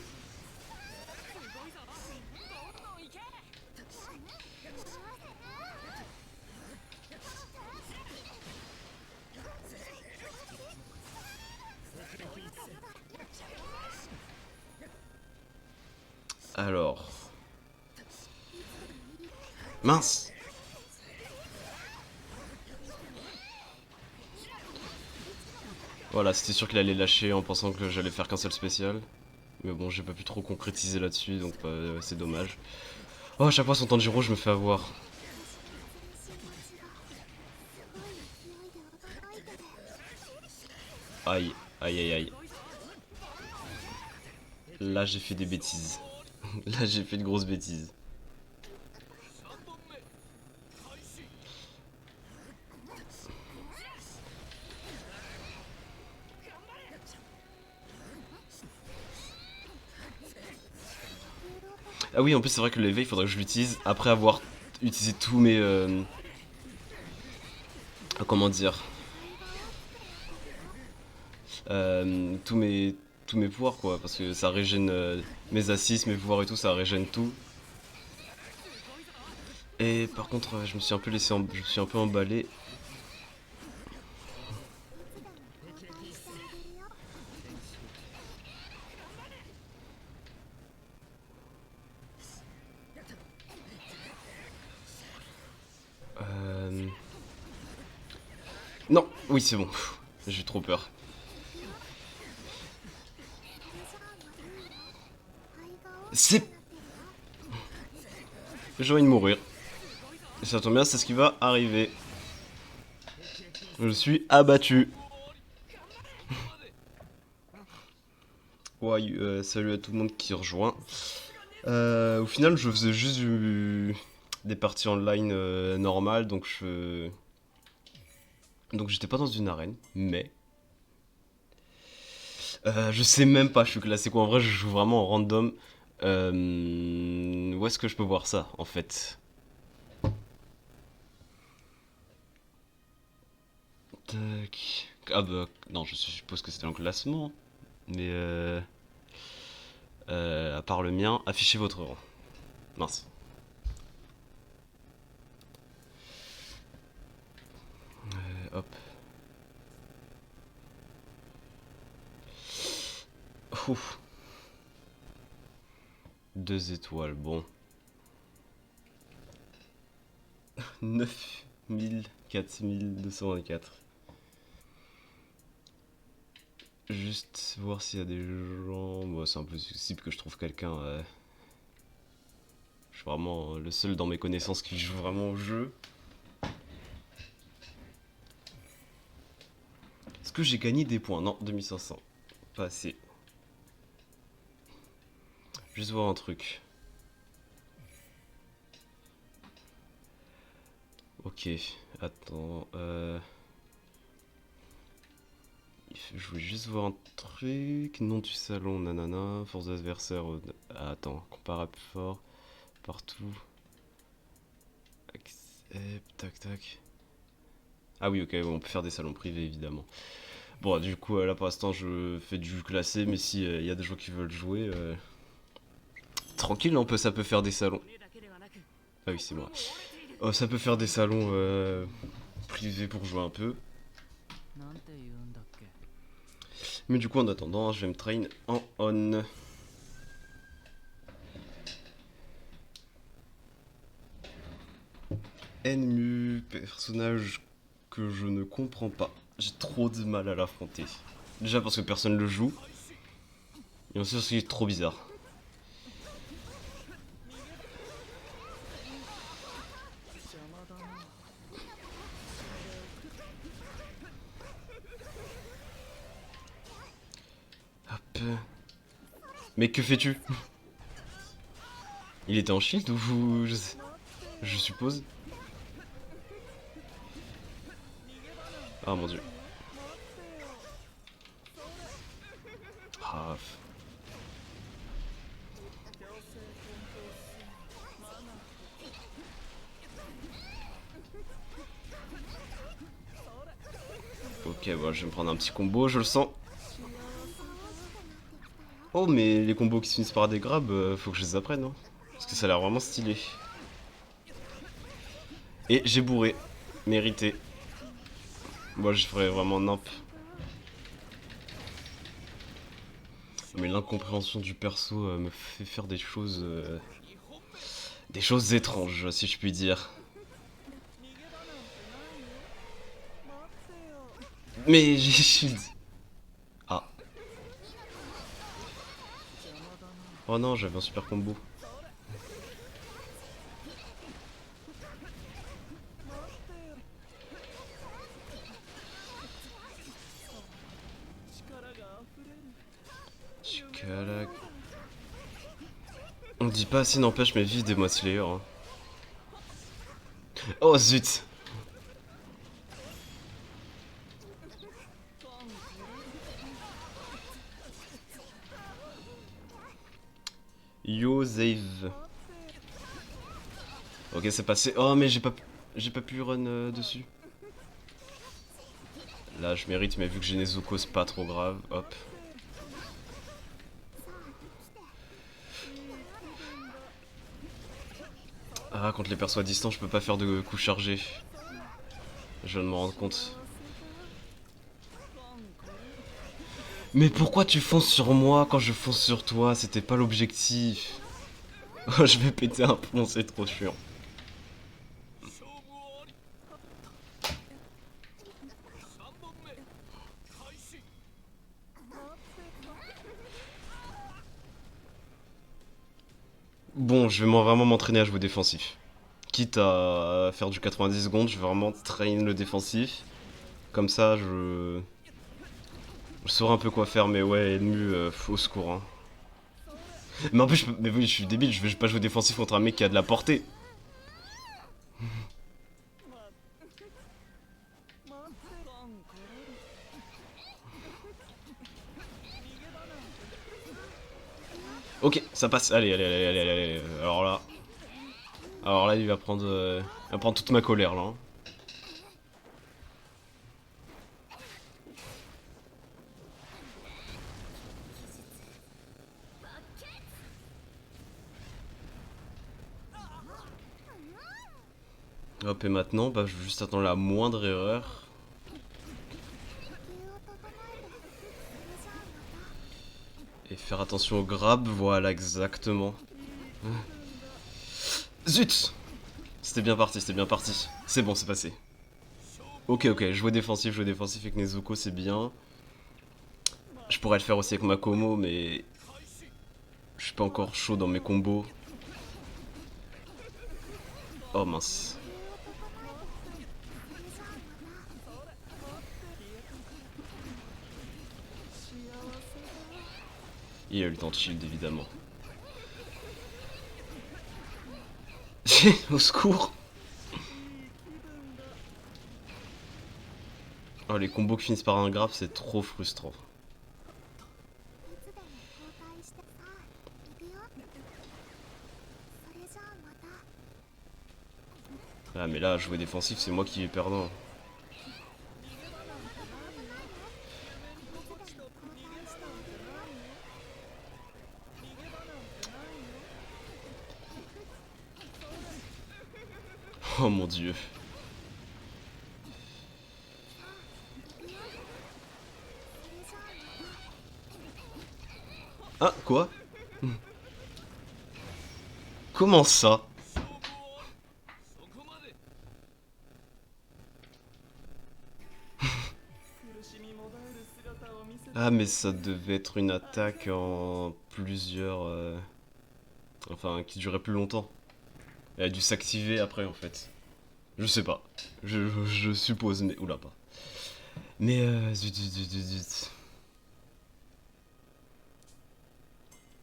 Alors. Mince. Voilà, c'était sûr qu'il allait lâcher en pensant que j'allais faire qu'un seul spécial. Mais bon, j'ai pas pu trop concrétiser là-dessus, donc c'est dommage. Oh, à chaque fois son Tanjiro, je me fais avoir. Aïe. Là, j'ai fait des bêtises. Là j'ai fait de grosses bêtises. Ah oui, en plus c'est vrai que l'éveil, il faudrait que je l'utilise après avoir utilisé tous mes... comment dire tous mes pouvoirs quoi, parce que ça régène mes assists, mes pouvoirs et tout, ça régène tout. Et par contre, je me suis un peu je me suis un peu emballé. Euh... Non, oui c'est bon. J'ai eu trop peur. C'est... J'ai envie de mourir. Et ça tombe bien, c'est ce qui va arriver. Je suis abattu. Ouais, salut à tout le monde qui rejoint. Au final, je faisais juste des parties online normales, donc j'étais pas dans une arène, mais je sais même pas, je suis classé quoi. En vrai, je joue vraiment en random. Où est-ce que je peux voir ça, en fait? Tac. Ah bah, non, je suppose que c'était un classement. Mais à part le mien, affichez votre rang. Mince. Hop. Ouf. 2 étoiles, bon. 9224. Juste voir s'il y a des gens. Bon, c'est impossible que je trouve quelqu'un. Je suis vraiment le seul dans mes connaissances qui joue vraiment au jeu. Est-ce que j'ai gagné des points? Non, 2500. Pas assez. Juste voir un truc. Ok, attends. Je voulais juste voir un truc. Nom du salon, nanana. Force d'adversaire. Attends, comparable fort. Partout. Accept, tac tac. Ah oui, ok, bon, on peut faire des salons privés évidemment. Bon, du coup, là pour l'instant, je fais du classé, mais si y a des gens qui veulent jouer, tranquille, ça peut faire des salons. Ah oui, c'est moi. Oh, ça peut faire des salons privés pour jouer un peu. Mais du coup, en attendant, je vais me train en on. Ennemi, personnage que je ne comprends pas. J'ai trop de mal à l'affronter. Déjà parce que personne le joue. Et ensuite parce qu'il est trop bizarre. Hop. Mais que fais-tu? Il était en shield ou je suppose. Ah mon dieu. Ah. Ok, bon, je vais me prendre un petit combo, je le sens. Oh, mais les combos qui se finissent par des grabs, faut que je les apprenne, hein. Parce que ça a l'air vraiment stylé. Et j'ai bourré. Mérité. Moi, je ferais vraiment nimp. Mais l'incompréhension du perso me fait faire des choses... des choses étranges, si je puis dire. Mais j'ai shield. Ah. Oh non, j'avais un super combo. On dis pas assez, n'empêche, mais vive des Demon Slayer. Hein. Oh zut! Yo Zave. Ok, c'est passé. Oh, mais j'ai pas pu run dessus. Là, je mérite, mais vu que j'ai Nezuko, c'est pas trop grave. Hop. Ah, contre les persos à distance, je peux pas faire de coups chargés. Je viens de me rendre compte. Mais pourquoi tu fonces sur moi quand je fonce sur toi? C'était pas l'objectif. Oh, je vais péter un plomb, c'est trop chiant. Bon, je vais vraiment m'entraîner à jouer défensif. Quitte à faire du 90 secondes, je vais vraiment train le défensif. Comme ça, je saurai un peu quoi faire, mais ouais, ennemi, au secours. Hein. Mais en plus, mais oui, je suis débile, je vais pas jouer défensif contre un mec qui a de la portée. Ok, ça passe. Allez, allez, allez, allez, allez, allez. Alors là, il va prendre toute ma colère là. Hein. Hop, et maintenant, bah, je vais juste attendre la moindre erreur. Et faire attention au grab, voilà, exactement. Zut! C'était bien parti, c'était bien parti. C'est bon, c'est passé. Ok, ok, jouer défensif avec Nezuko, c'est bien. Je pourrais le faire aussi avec Makomo, mais... Je suis pas encore chaud dans mes combos. Oh mince. Il y a eu le temps de shield, évidemment. Au secours! Oh, les combos qui finissent par un grab, c'est trop frustrant. Ah, mais là, jouer défensif, c'est moi qui vais perdant. Oh mon dieu. Ah, quoi? Comment ça? Ah, mais ça devait être une attaque en plusieurs... Enfin, qui durait plus longtemps. Elle a dû s'activer après, en fait. Je sais pas. Je suppose, mais... Oula, pas. Mais zut, zut, zut, zut, zut.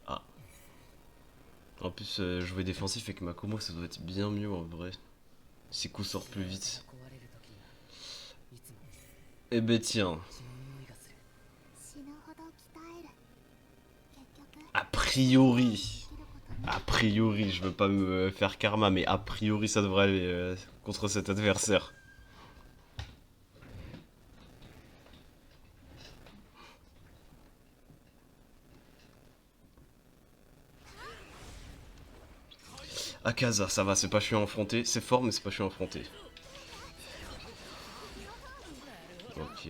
Ah. En plus, jouer défensif avec Makomo, ça doit être bien mieux en vrai. Ses coups sortent plus vite. Eh ben tiens. A priori. A priori, je veux pas me faire karma, mais a priori ça devrait aller contre cet adversaire. Akaza, ça va, c'est pas chiant à affronter. C'est fort, mais c'est pas chiant à affronter. Ok.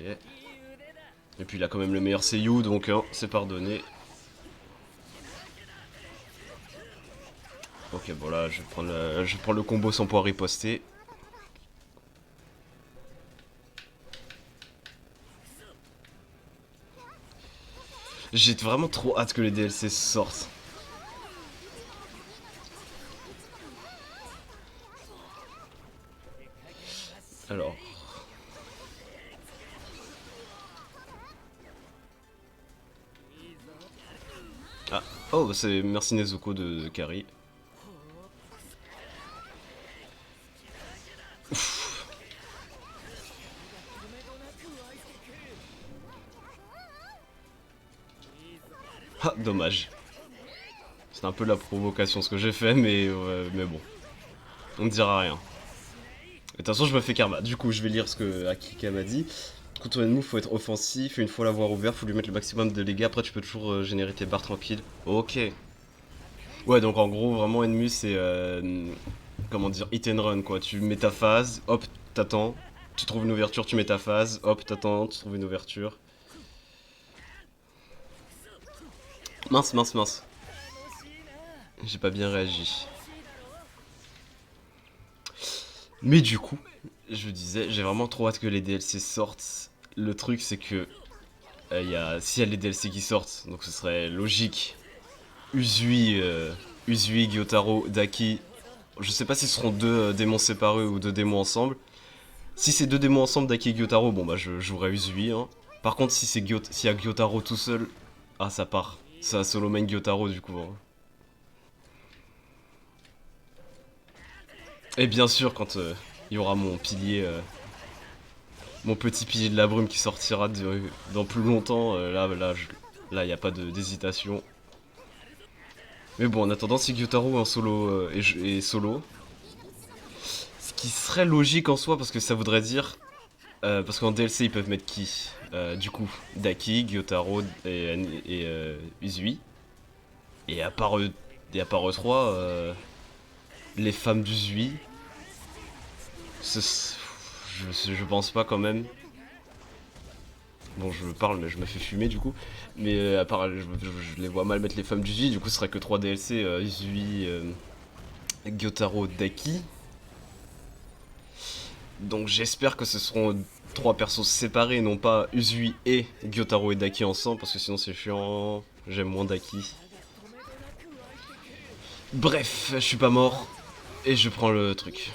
Et puis il a quand même le meilleur Seiyu, donc hein, c'est pardonné. Ok, bon là, je vais prendre le combo sans pouvoir riposter. J'ai vraiment trop hâte que les DLC sortent. Alors... Ah, oh, bah c'est merci Nezuko de carry. Ah, dommage. C'est un peu la provocation ce que j'ai fait, mais bon. On ne dira rien. De toute façon, je me fais karma. Du coup, je vais lire ce que Akika m'a dit. Contre ton ennemi, faut être offensif. Et une fois l'avoir ouvert, faut lui mettre le maximum de dégâts. Après, tu peux toujours générer tes barres tranquilles. Ok. Ouais, donc en gros, vraiment, ennemi, c'est. Comment dire, hit and run quoi. Tu mets ta phase, hop, t'attends. Tu trouves une ouverture, tu mets ta phase, hop, t'attends, tu trouves une ouverture. Mince, mince, mince. J'ai pas bien réagi. Mais du coup, je disais, j'ai vraiment trop hâte que les DLC sortent. Le truc, c'est que s'il y a les DLC qui sortent, donc ce serait logique. Uzui, Gyotaro, Daki. Je sais pas si ce seront deux démons séparés ou deux démons ensemble. Si c'est deux démons ensemble, Daki et Gyotaro, bon bah je jouerai Uzui. Hein. Par contre, s'il y a Gyotaro tout seul, ah ça part. Ça solo main Gyotaro du coup. Hein. Et bien sûr, quand il y aura mon pilier, mon petit pilier de la brume qui sortira dans plus longtemps, là, y a pas d'hésitation. Mais bon, en attendant, si Gyotaro en solo est solo, ce qui serait logique en soi, parce que ça voudrait dire, parce qu'en DLC ils peuvent mettre qui du coup, Daki, Gyotaro et Uzui. Et à part eux trois, les femmes d'Uzui, je pense pas quand même. Bon, je parle, mais je me fais fumer du coup. Mais à part, je les vois mal mettre les femmes d'Uzui, du coup ce serait que 3 DLC, Uzui, Gyotaro, Daki. Donc j'espère que ce seront 3 persos séparés, non pas Uzui et Gyotaro et Daki ensemble, parce que sinon c'est chiant. J'aime moins Daki. Bref, je suis pas mort, et je prends le truc.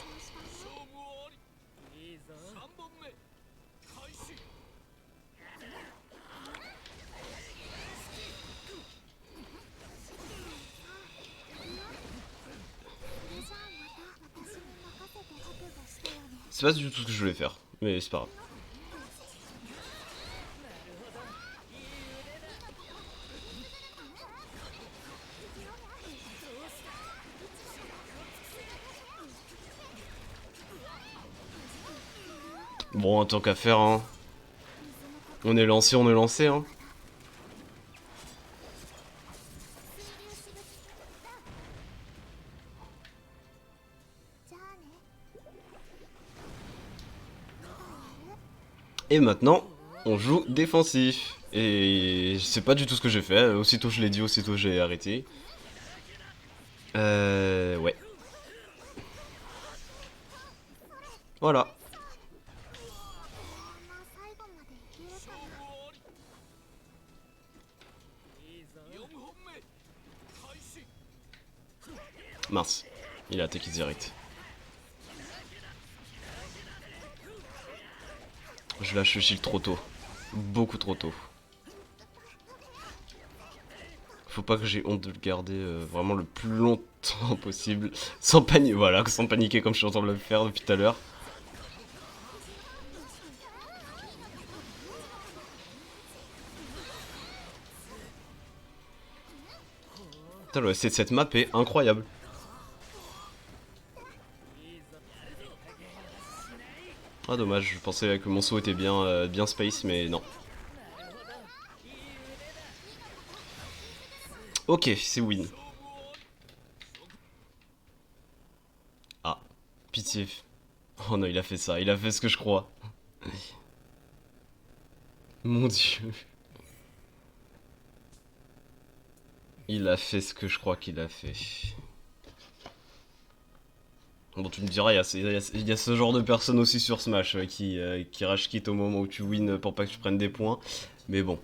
C'est pas du tout ce que je voulais faire, mais c'est pas grave. Bon, tant qu'à faire, hein. On est lancé, hein. Et maintenant, on joue défensif. Et c'est pas du tout ce que j'ai fait. Aussitôt je l'ai dit, aussitôt j'ai arrêté. Ouais. Voilà. Mince. Il a attaqué direct. Je lâche le shield trop tôt. Beaucoup trop tôt. Faut pas que j'ai honte de le garder vraiment le plus longtemps possible. Sans paniquer, voilà, sans paniquer comme je suis en train de le faire depuis tout à l'heure. Putain, l'OSC de cette map est incroyable. Ah dommage, je pensais que mon saut était bien space, mais non. Ok, c'est win. Ah, pitié. Oh non, il a fait ça, il a fait ce que je crois. Mon dieu. Il a fait ce que je crois qu'il a fait. Bon, tu me diras, il y a ce genre de personnes aussi sur Smash qui rage quit au moment où tu win pour pas que tu prennes des points. Mais bon.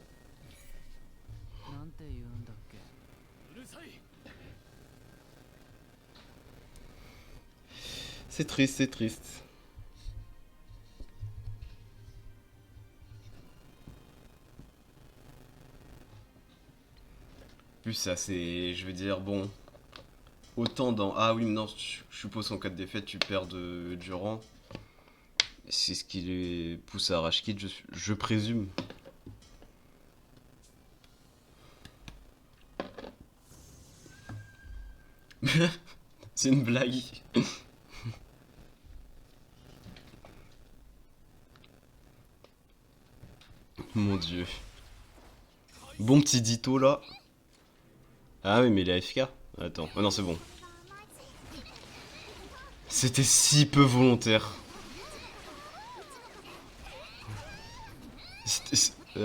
C'est triste, c'est triste. Plus ça, c'est. Je veux dire, bon. Autant dans. Ah oui, mais non, je suppose qu'en cas de défaite, tu perds du rang. C'est ce qui les pousse à rage quit, je présume. C'est une blague. Mon dieu. Bon petit Ditto là. Ah oui, mais il est AFK. Attends. Oh non, c'est bon. C'était si peu volontaire.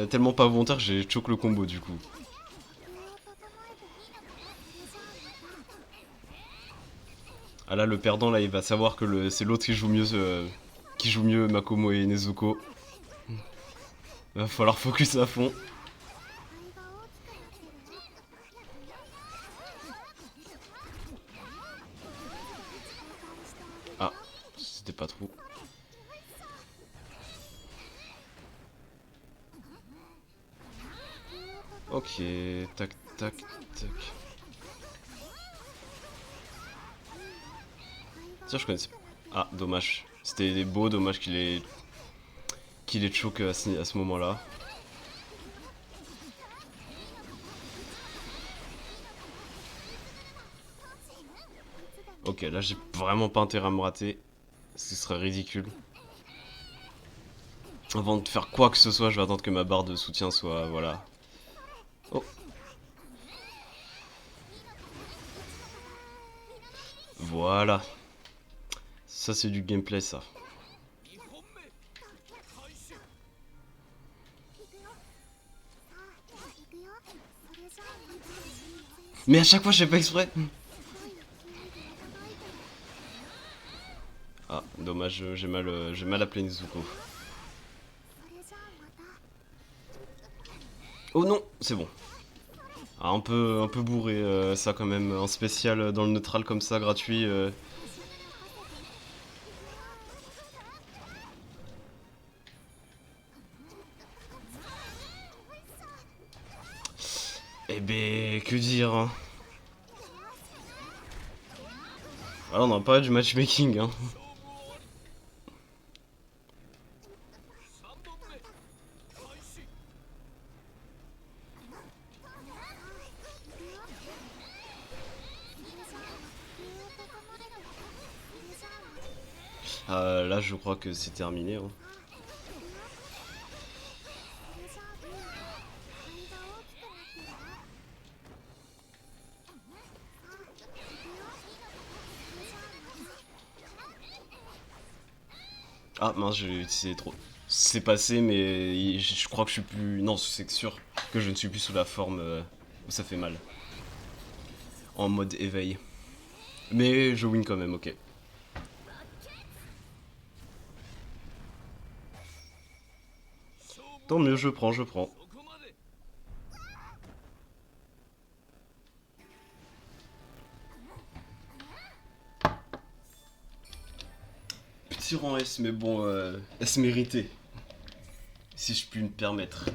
Tellement pas volontaire que j'ai choqué le combo du coup. Ah là, le perdant là, il va savoir que c'est l'autre qui joue mieux Makomo et Nezuko. Va falloir focus à fond. Ah, c'était pas trop. Ok, tac, tac, tac. Tiens, je connaissais. Ah, dommage. C'était beau, dommage qu'il ait choke à ce moment-là. Ok, là j'ai vraiment pas intérêt à me rater. Ce serait ridicule. Avant de faire quoi que ce soit, je vais attendre que ma barre de soutien soit... Voilà. Oh. Voilà. Ça c'est du gameplay ça. Mais à chaque fois je fais pas exprès. Ah, dommage, j'ai mal appelé Nezuko. Oh non, c'est bon. Ah, un peu bourré ça quand même, en spécial dans le neutral comme ça, gratuit. Eh ben, que dire hein. Ah, on n'a pas du matchmaking hein. Là je crois que c'est terminé hein. Ah mince, j'ai utilisé trop. C'est passé, mais je crois que je suis plus. Non, c'est sûr que je ne suis plus sous la forme où ça fait mal. En mode éveil. Mais je win quand même, ok. Tant mieux, je prends, je prends. Petit rang S, mais bon, S mérité. Si je puis me permettre.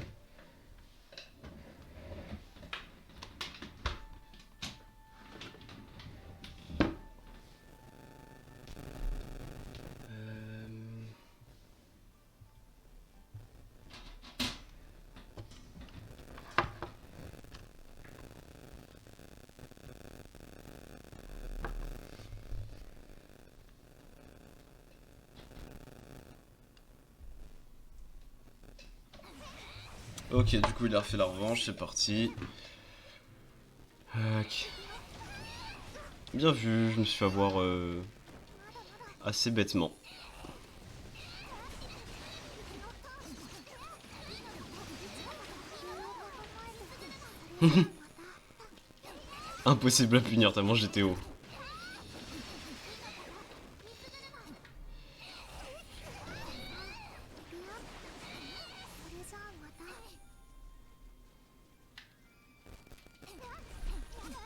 Ok, du coup il a refait la revanche, c'est parti. Ok. Bien vu, je me suis fait avoir assez bêtement. Impossible à punir tellement j'étais haut.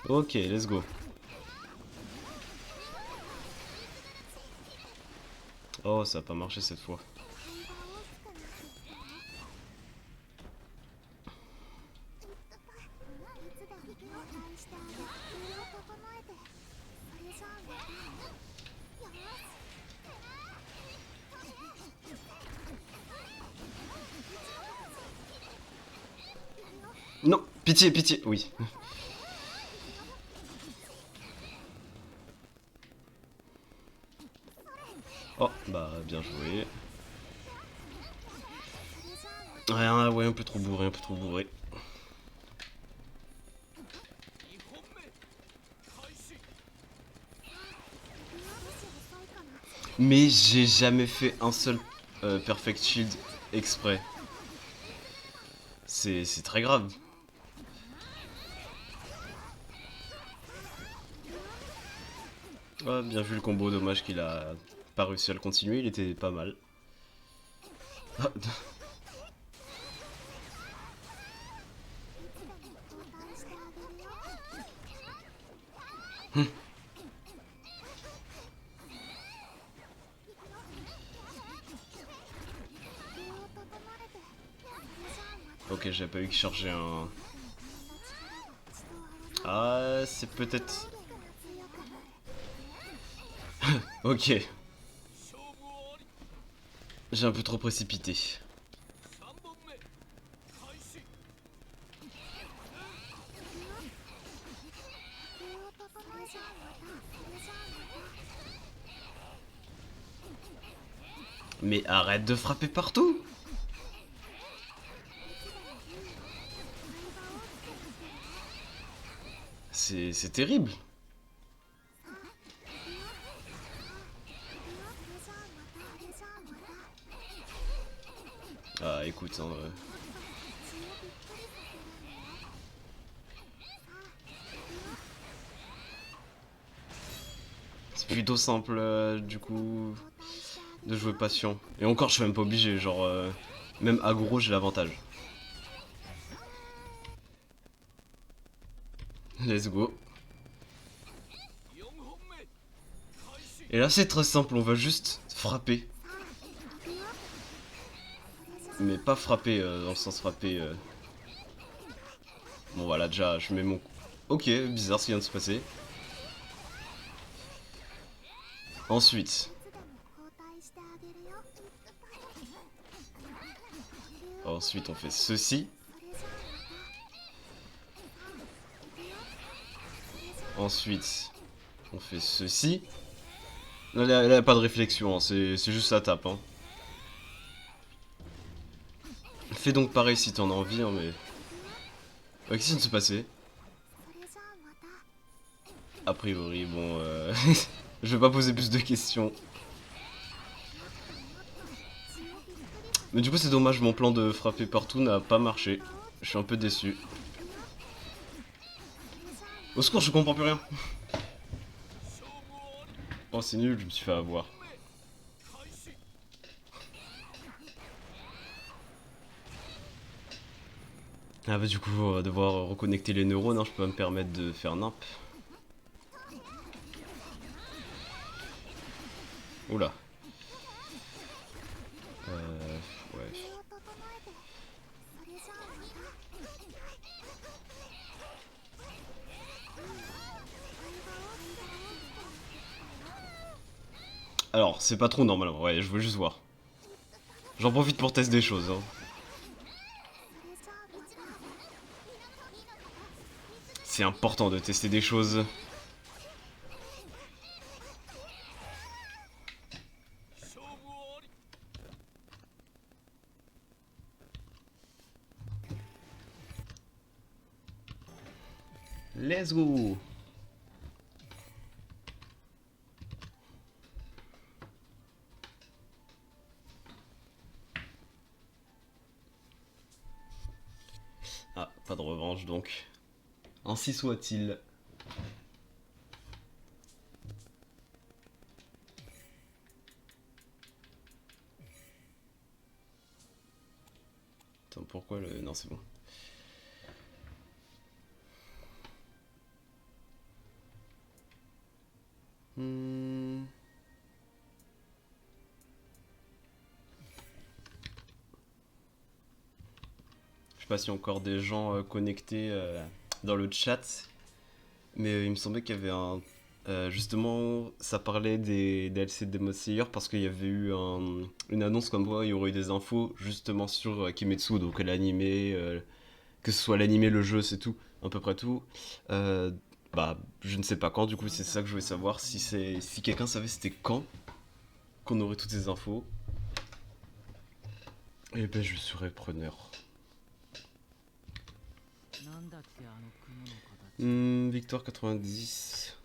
Ok, let's go. Oh, ça a pas marché cette fois. Non, pitié, pitié, oui. Oh, bah bien joué. Ouais, ouais, un peu trop bourré, un peu trop bourré. Mais j'ai jamais fait un seul Perfect Shield exprès. C'est très grave. Ouais, bien vu le combo, dommage qu'il a pas réussi à le continuer, il était pas mal. Ah, ok, j'avais pas eu que charger un... Ah, c'est peut-être... Ok, j'ai un peu trop précipité. Mais arrête de frapper partout. C'est terrible. Ah, écoute, hein, c'est plutôt simple, du coup, de jouer patient. Et encore, je suis même pas obligé, genre, même aggro, j'ai l'avantage. Let's go. Et là, c'est très simple, on va juste frapper. Mais pas frapper, dans le sens frapper... Bon, voilà, déjà, je mets mon... Ok, bizarre ce qui vient de se passer. Ensuite... Ensuite, on fait ceci. Ensuite, on fait ceci. Là, il n'y a pas de réflexion, hein, c'est juste ça tape. Hein. Fais donc pareil si t'en as envie, hein, mais... Qu'est-ce qui vient de se passer? A priori, bon... je vais pas poser plus de questions. Mais du coup, c'est dommage, mon plan de frapper partout n'a pas marché. Je suis un peu déçu. Au secours, je comprends plus rien. Oh, c'est nul, je me suis fait avoir. Ah bah du coup, on va devoir reconnecter les neurones, hein, je peux pas me permettre de faire nimp. Oula. Ouais. Alors, c'est pas trop normalement, ouais, je veux juste voir. J'en profite pour tester des choses, hein. C'est important de tester des choses. Let's go. Ah, pas de revanche donc. Ainsi soit-il. Attends, pourquoi le... Non, c'est bon. Hmm. Je sais pas s'il y a encore des gens connectés dans le chat. Mais il me semblait qu'il y avait un... justement, ça parlait des DLC de Demon Slayer parce qu'il y avait eu une annonce comme quoi il y aurait eu des infos justement sur Kimetsu, donc l'animé, que ce soit l'animé, le jeu, c'est tout, à peu près tout. Euh, Bah, je ne sais pas quand, du coup, c'est ça que je voulais savoir, si quelqu'un savait c'était quand qu'on aurait toutes ces infos, et ben je serais preneur. Victor 90.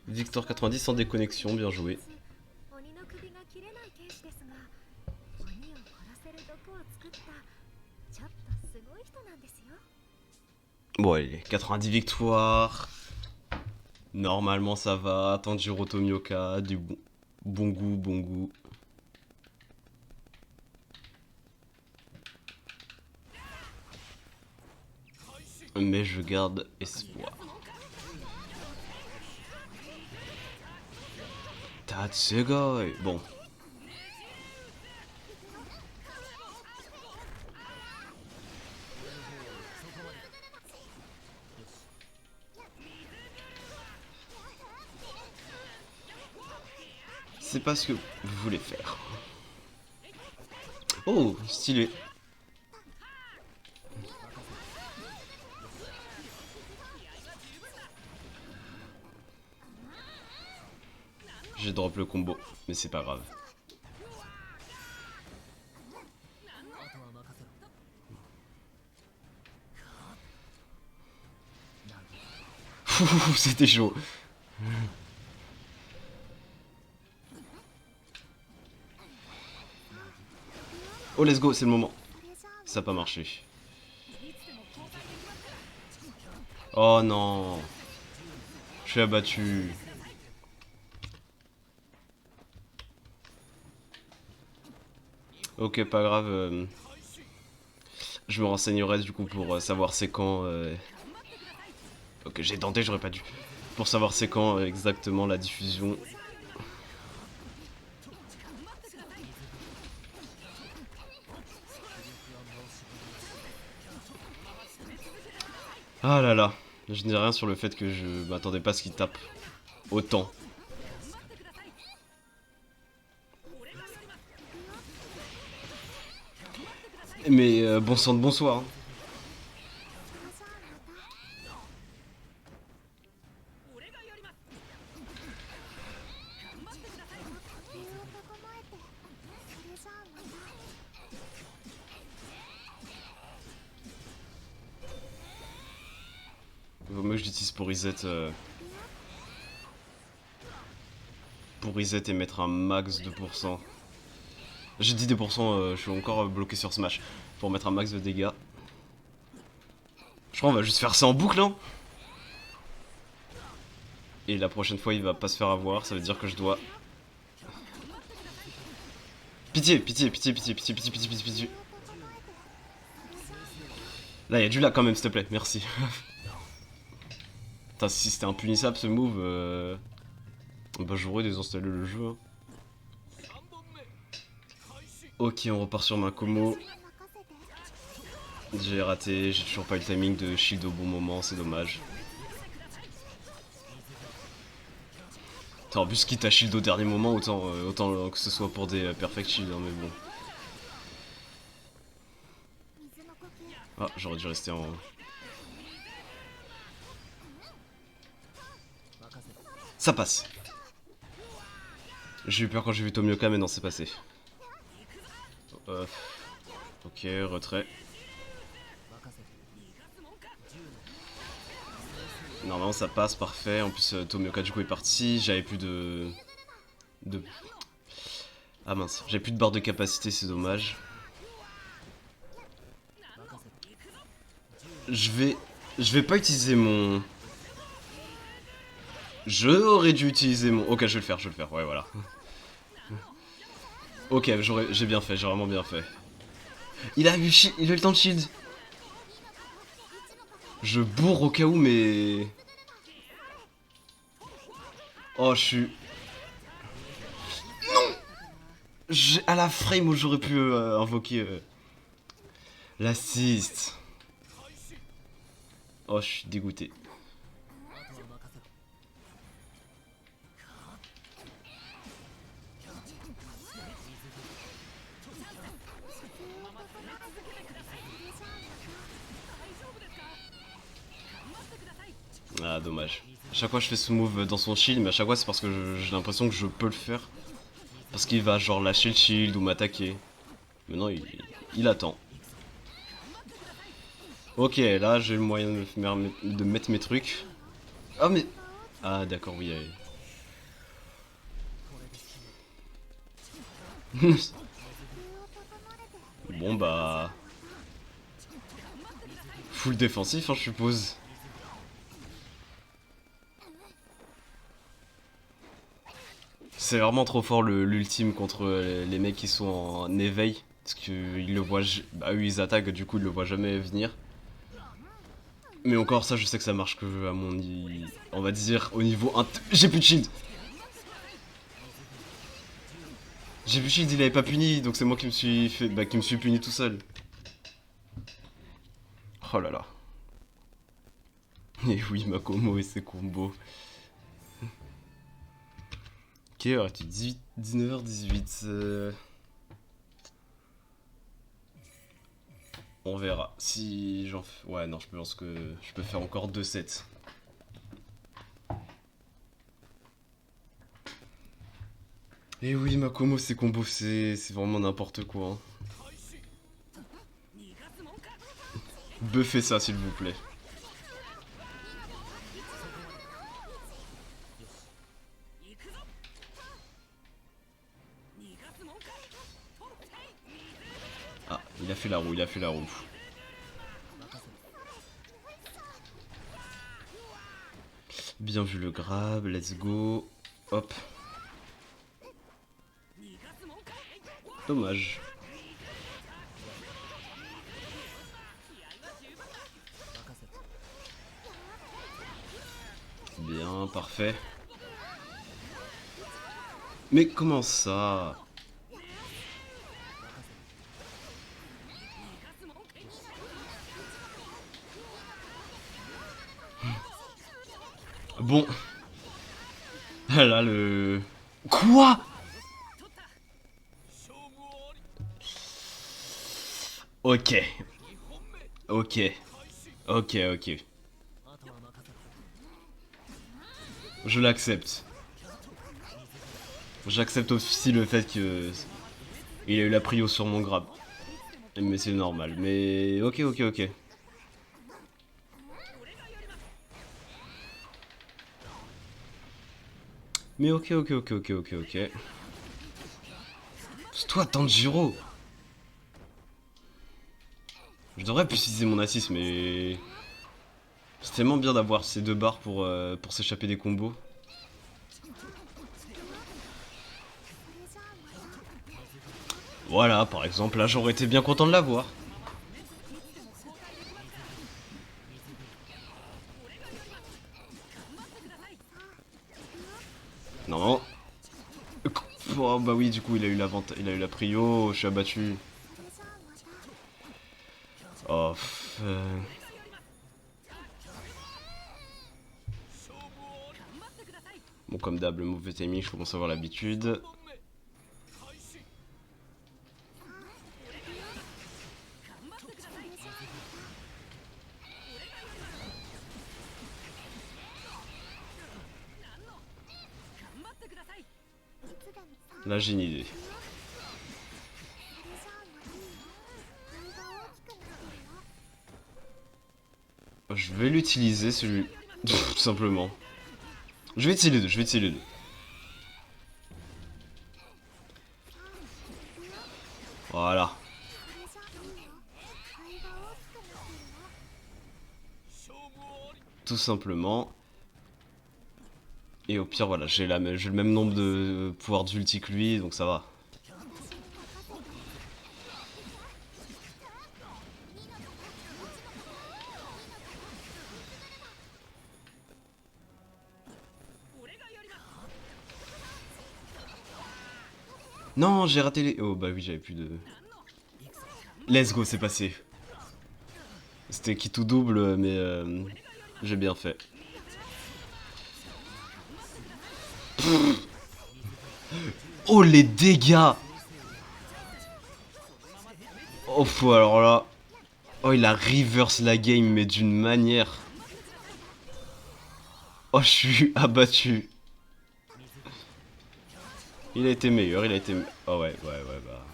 Victor 90 sans déconnexion, bien joué. Bon allez, 90 victoires. Normalement ça va. Tanjiro Tomioka, du bon goût, bon goût. Mais je garde espoir. Tatsugoi. Bon. C'est pas ce que vous voulez faire. Oh, stylé. J'ai drop le combo, mais c'est pas grave. C'était chaud. Oh let's go, c'est le moment. Ça n'a pas marché. Oh non. Je suis abattu. Ok, pas grave. Je me renseignerai du coup pour savoir c'est quand. Ok, j'ai tenté, j'aurais pas dû. Pour savoir c'est quand exactement la diffusion. Ah là là, je dis rien sur le fait que je m'attendais pas à ce qu'il tape autant. Mais bon sang de bonsoir. Hein. Vaut mieux que je l'utilise pour reset. Pour reset et mettre un max 2%. J'ai dit 2%, je suis encore bloqué sur Smash. Pour mettre un max de dégâts. Je crois qu'on va juste faire ça en boucle, hein. Et la prochaine fois, il va pas se faire avoir. Ça veut dire que je dois... Pitié, pitié, pitié, pitié, pitié, pitié, pitié, pitié, pitié. Là, il y a du là quand même, s'il te plaît. Merci. Putain, si c'était impunissable ce move, bah j'aurais désinstallé le jeu. Hein. Ok, on repart sur Makomo. J'ai raté, j'ai toujours pas eu le timing de shield au bon moment, c'est dommage. En plus, quitte à shield au dernier moment, autant que ce soit pour des perfect shield, hein, mais bon. Ah, j'aurais dû rester en... Ça passe. J'ai eu peur quand j'ai vu Tomioka, mais non, c'est passé. Ok, retrait. Normalement ça passe, parfait. En plus Tomioka du coup est parti. J'avais plus de... Ah mince, j'avais plus de barre de capacité, c'est dommage. Je vais pas utiliser mon... J'aurais dû utiliser mon... Ok, je vais le faire, ouais voilà. Ok, j'ai bien fait, j'ai vraiment bien fait. Il a eu le temps de shield. Je bourre au cas où, mais... Oh, je suis... Non. À la frame où j'aurais pu invoquer l'assist. Oh, je suis dégoûté. Ah, dommage. chaque fois je fais ce move dans son shield, mais à chaque fois c'est parce que j'ai l'impression que je peux le faire. Parce qu'il va genre lâcher le shield ou m'attaquer. Mais non, il attend. Ok, là j'ai le moyen de mettre mes trucs. Ah mais... Ah d'accord, oui. Bon bah... Full défensif, hein, je suppose. C'est vraiment trop fort l'ultime contre les mecs qui sont en éveil. Parce qu'ils le voient... Bah eux ils attaquent, du coup ils le voient jamais venir. Mais encore ça, je sais que ça marche que à mon... On va dire au niveau... J'ai plus de shield. J'ai plus de shield, il avait pas puni, donc c'est moi qui me suis fait... Bah qui me suis puni tout seul. Oh là là. Et oui, Makomo et ses combos. Ok, alors tu 19h18. On verra. Si j'en fais... Ouais, non, je pense que je peux faire encore 2 sets. Et oui, Makomo, ses combos, c'est vraiment n'importe quoi. Hein. Buffez ça, s'il vous plaît. Ah, il a fait la roue, il a fait la roue. Bien vu le grab, let's go. Hop. Dommage. Bien, parfait. Mais comment ça? Bon. Là, le... Quoi? Ok. Ok. Ok, ok. Je l'accepte. J'accepte aussi le fait que... Il a eu la prio sur mon grab. Mais c'est normal. Mais... Ok, ok, ok. Mais ok, ok, ok, ok, ok, ok. C'est toi, Tanjiro. Je devrais préciser mon assist, mais... C'est tellement bien d'avoir ces 2 barres pour s'échapper des combos. Voilà, par exemple, là j'aurais été bien content de l'avoir. Non. Oh bah oui, du coup il a eu il a eu la prio, je suis abattu. Oh, Bon, comme d'hab, le mauvais timing, je commence à avoir l'habitude. Là j'ai une idée. Je vais l'utiliser celui... Tout simplement. Je vais utiliser les deux, je vais utiliser les deux. Voilà. Tout simplement. Et au pire, voilà, j'ai le même nombre de pouvoirs d'ulti que lui, donc ça va. Non, j'ai raté les... Oh bah oui, j'avais plus de... Let's go, c'est passé. C'était qui tout double, mais j'ai bien fait. Oh les dégâts! Oh alors là... Oh il a reverse la game mais d'une manière... Oh, je suis abattu. Il a été meilleur, il a été... Oh ouais, bah...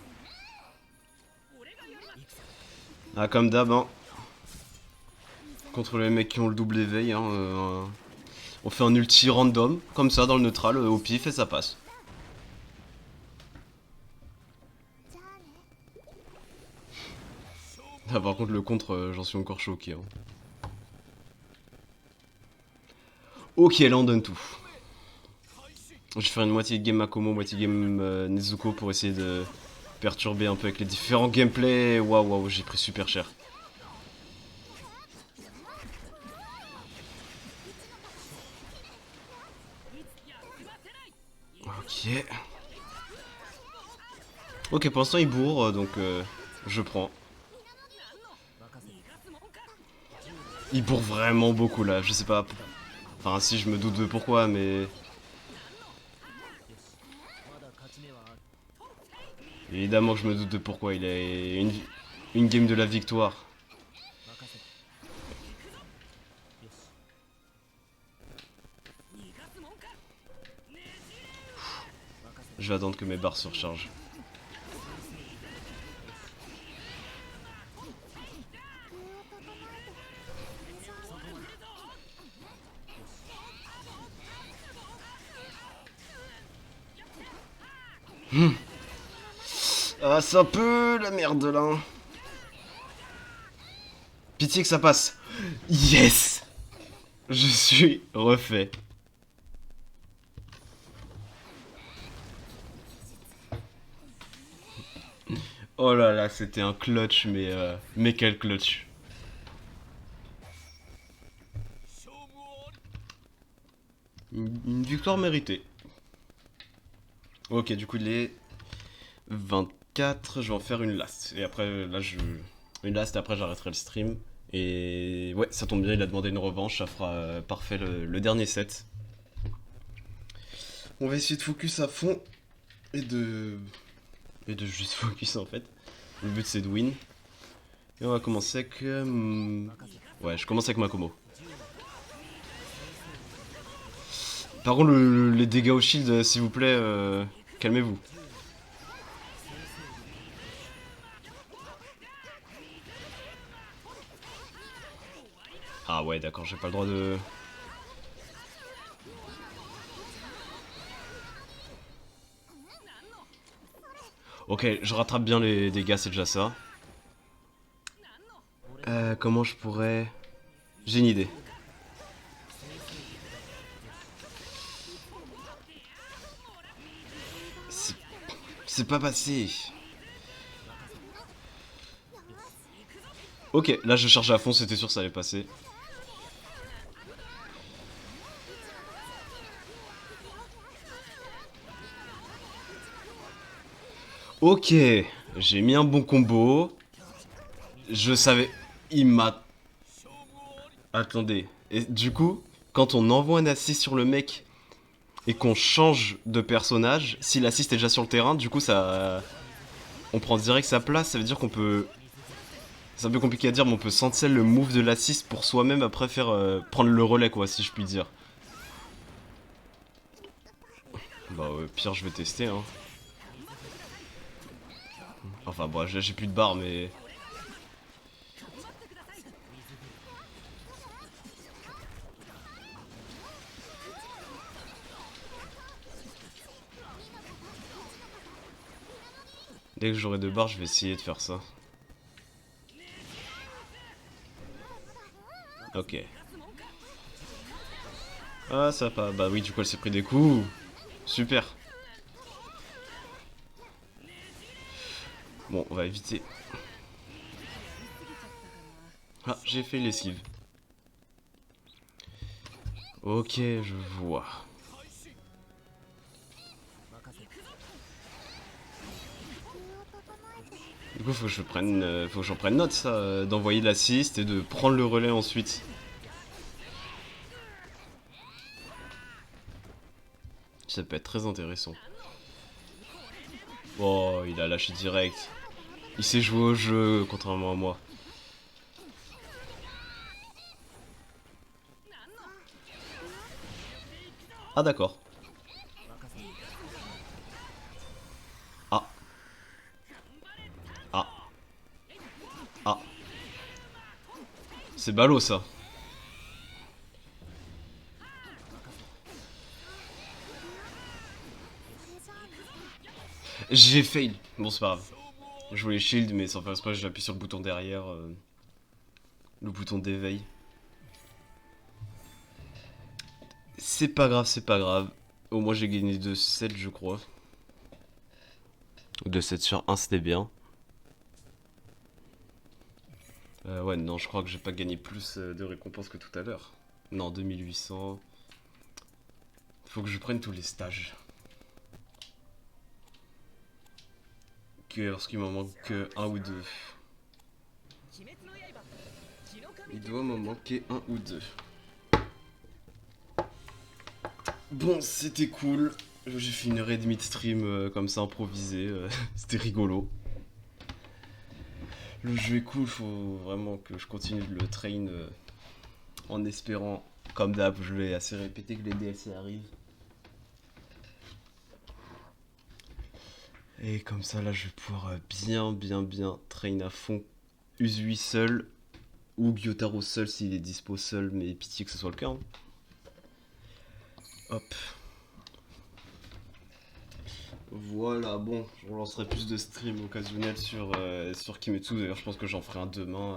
Ah, comme d'hab, hein. Contre les mecs qui ont le double éveil, hein. On fait un ulti random, comme ça, dans le neutral, au pif, et ça passe. Ah, par contre, le contre, j'en suis encore choqué. Hein. Ok, là, on donne tout. Je vais faire une moitié game Makomo, moitié game Nezuko pour essayer de perturber un peu avec les différents gameplays. Waouh, j'ai pris super cher. Ok. Ok, pour l'instant il bourre, donc je prends. Il bourre vraiment beaucoup là, je sais pas. Enfin, si, je me doute de pourquoi, mais... Évidemment que je me doute de pourquoi, il a une game de la victoire. Je vais attendre que mes barres se rechargent. Ah, ça peut la merde là. Pitié que ça passe. Yes! Je suis refait. Oh là là, c'était un clutch, mais quel clutch. Une victoire méritée. Ok, du coup, il est 24. Je vais en faire une last. Et après, là, une last, et après, j'arrêterai le stream. Et ouais, ça tombe bien, il a demandé une revanche. Ça fera parfait le dernier set. On va essayer de focus à fond et de juste focus en fait. Le but c'est de win. Et on va commencer avec... ouais, je commence avec Makomo. Par contre, les dégâts au shield, s'il vous plaît, calmez-vous. Ah ouais, d'accord, j'ai pas le droit de... Ok, je rattrape bien les dégâts, c'est déjà ça. Comment je pourrais... J'ai une idée. C'est pas passé. Ok, là je charge à fond, c'était sûr que ça allait passer. Ok, j'ai mis un bon combo. Je savais... Il m'a... Attendez. Et du coup, quand on envoie un assist sur le mec et qu'on change de personnage, si l'assist est déjà sur le terrain, du coup ça... On prend direct sa place, ça veut dire qu'on peut... C'est un peu compliqué à dire, mais on peut sentir le move de l'assist pour soi-même après faire... prendre le relais quoi, si je puis dire. Bah pire je vais tester hein. Enfin bon, là j'ai plus de barre mais... Dès que j'aurai 2 barres, je vais essayer de faire ça. Ok. Ah ça pas... Bah oui, du coup elle s'est pris des coups. Super. Bon, on va éviter. Ah, j'ai fait l'esquive. Ok, je vois. Du coup, faut que faut que j'en prenne note, ça, d'envoyer l'assist et de prendre le relais ensuite. Ça peut être très intéressant. Oh, il a lâché direct. Il sait jouer au jeu, contrairement à moi. Ah d'accord. Ah. Ah. Ah. C'est ballot ça. J'ai fail. Bon c'est pas grave. Je voulais shield mais sans faire exprès j'appuie sur le bouton derrière. Le bouton d'éveil. C'est pas grave, c'est pas grave. Au moins j'ai gagné de 7 je crois. De 7 sur 1 c'était bien. Ouais non je crois que j'ai pas gagné plus de récompenses que tout à l'heure. Non 2800. Faut que je prenne tous les stages. Parce qu'il m'en manque un ou deux. Il doit m'en manquer un ou deux. Bon, c'était cool. J'ai fait 1h30 de stream comme ça improvisé. C'était rigolo. Le jeu est cool, faut vraiment que je continue de le train en espérant, comme d'hab, je vais assez répéter que les DLC arrivent. Et comme ça, là, je vais pouvoir bien train à fond Uzui seul ou Gyotaro seul s'il est dispo seul, mais pitié que ce soit le cas. Hein. Hop. Voilà, bon, je relancerai plus de streams occasionnels sur Kimetsu. D'ailleurs, je pense que j'en ferai un demain.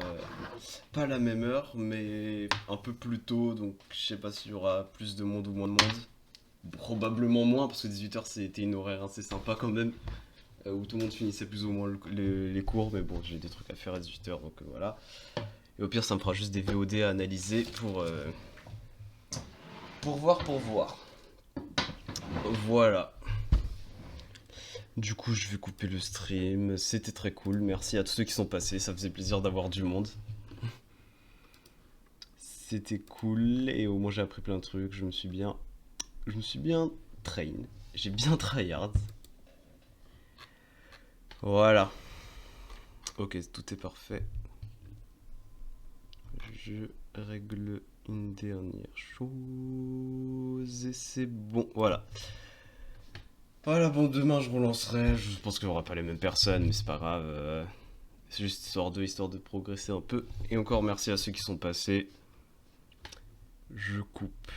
Pas à la même heure, mais un peu plus tôt. Donc, je sais pas s'il y aura plus de monde ou moins de monde. Probablement moins, parce que 18h c'était une horaire assez sympa quand même. Où tout le monde finissait plus ou moins les cours. Mais bon, j'ai des trucs à faire à 18h, donc voilà. Et au pire, ça me fera juste des VOD à analyser pour voir. Voilà. Du coup, je vais couper le stream. C'était très cool. Merci à tous ceux qui sont passés. Ça faisait plaisir d'avoir du monde. C'était cool. Et au moins, j'ai appris plein de trucs. Je me suis bien train. J'ai bien tryhard. Voilà. Ok, tout est parfait. Je règle une dernière chose. Et c'est bon. Voilà. Voilà, bon, demain je relancerai. Je pense qu'il n'y aura pas les mêmes personnes, mais c'est pas grave. C'est juste histoire de progresser un peu. Et encore merci à ceux qui sont passés. Je coupe.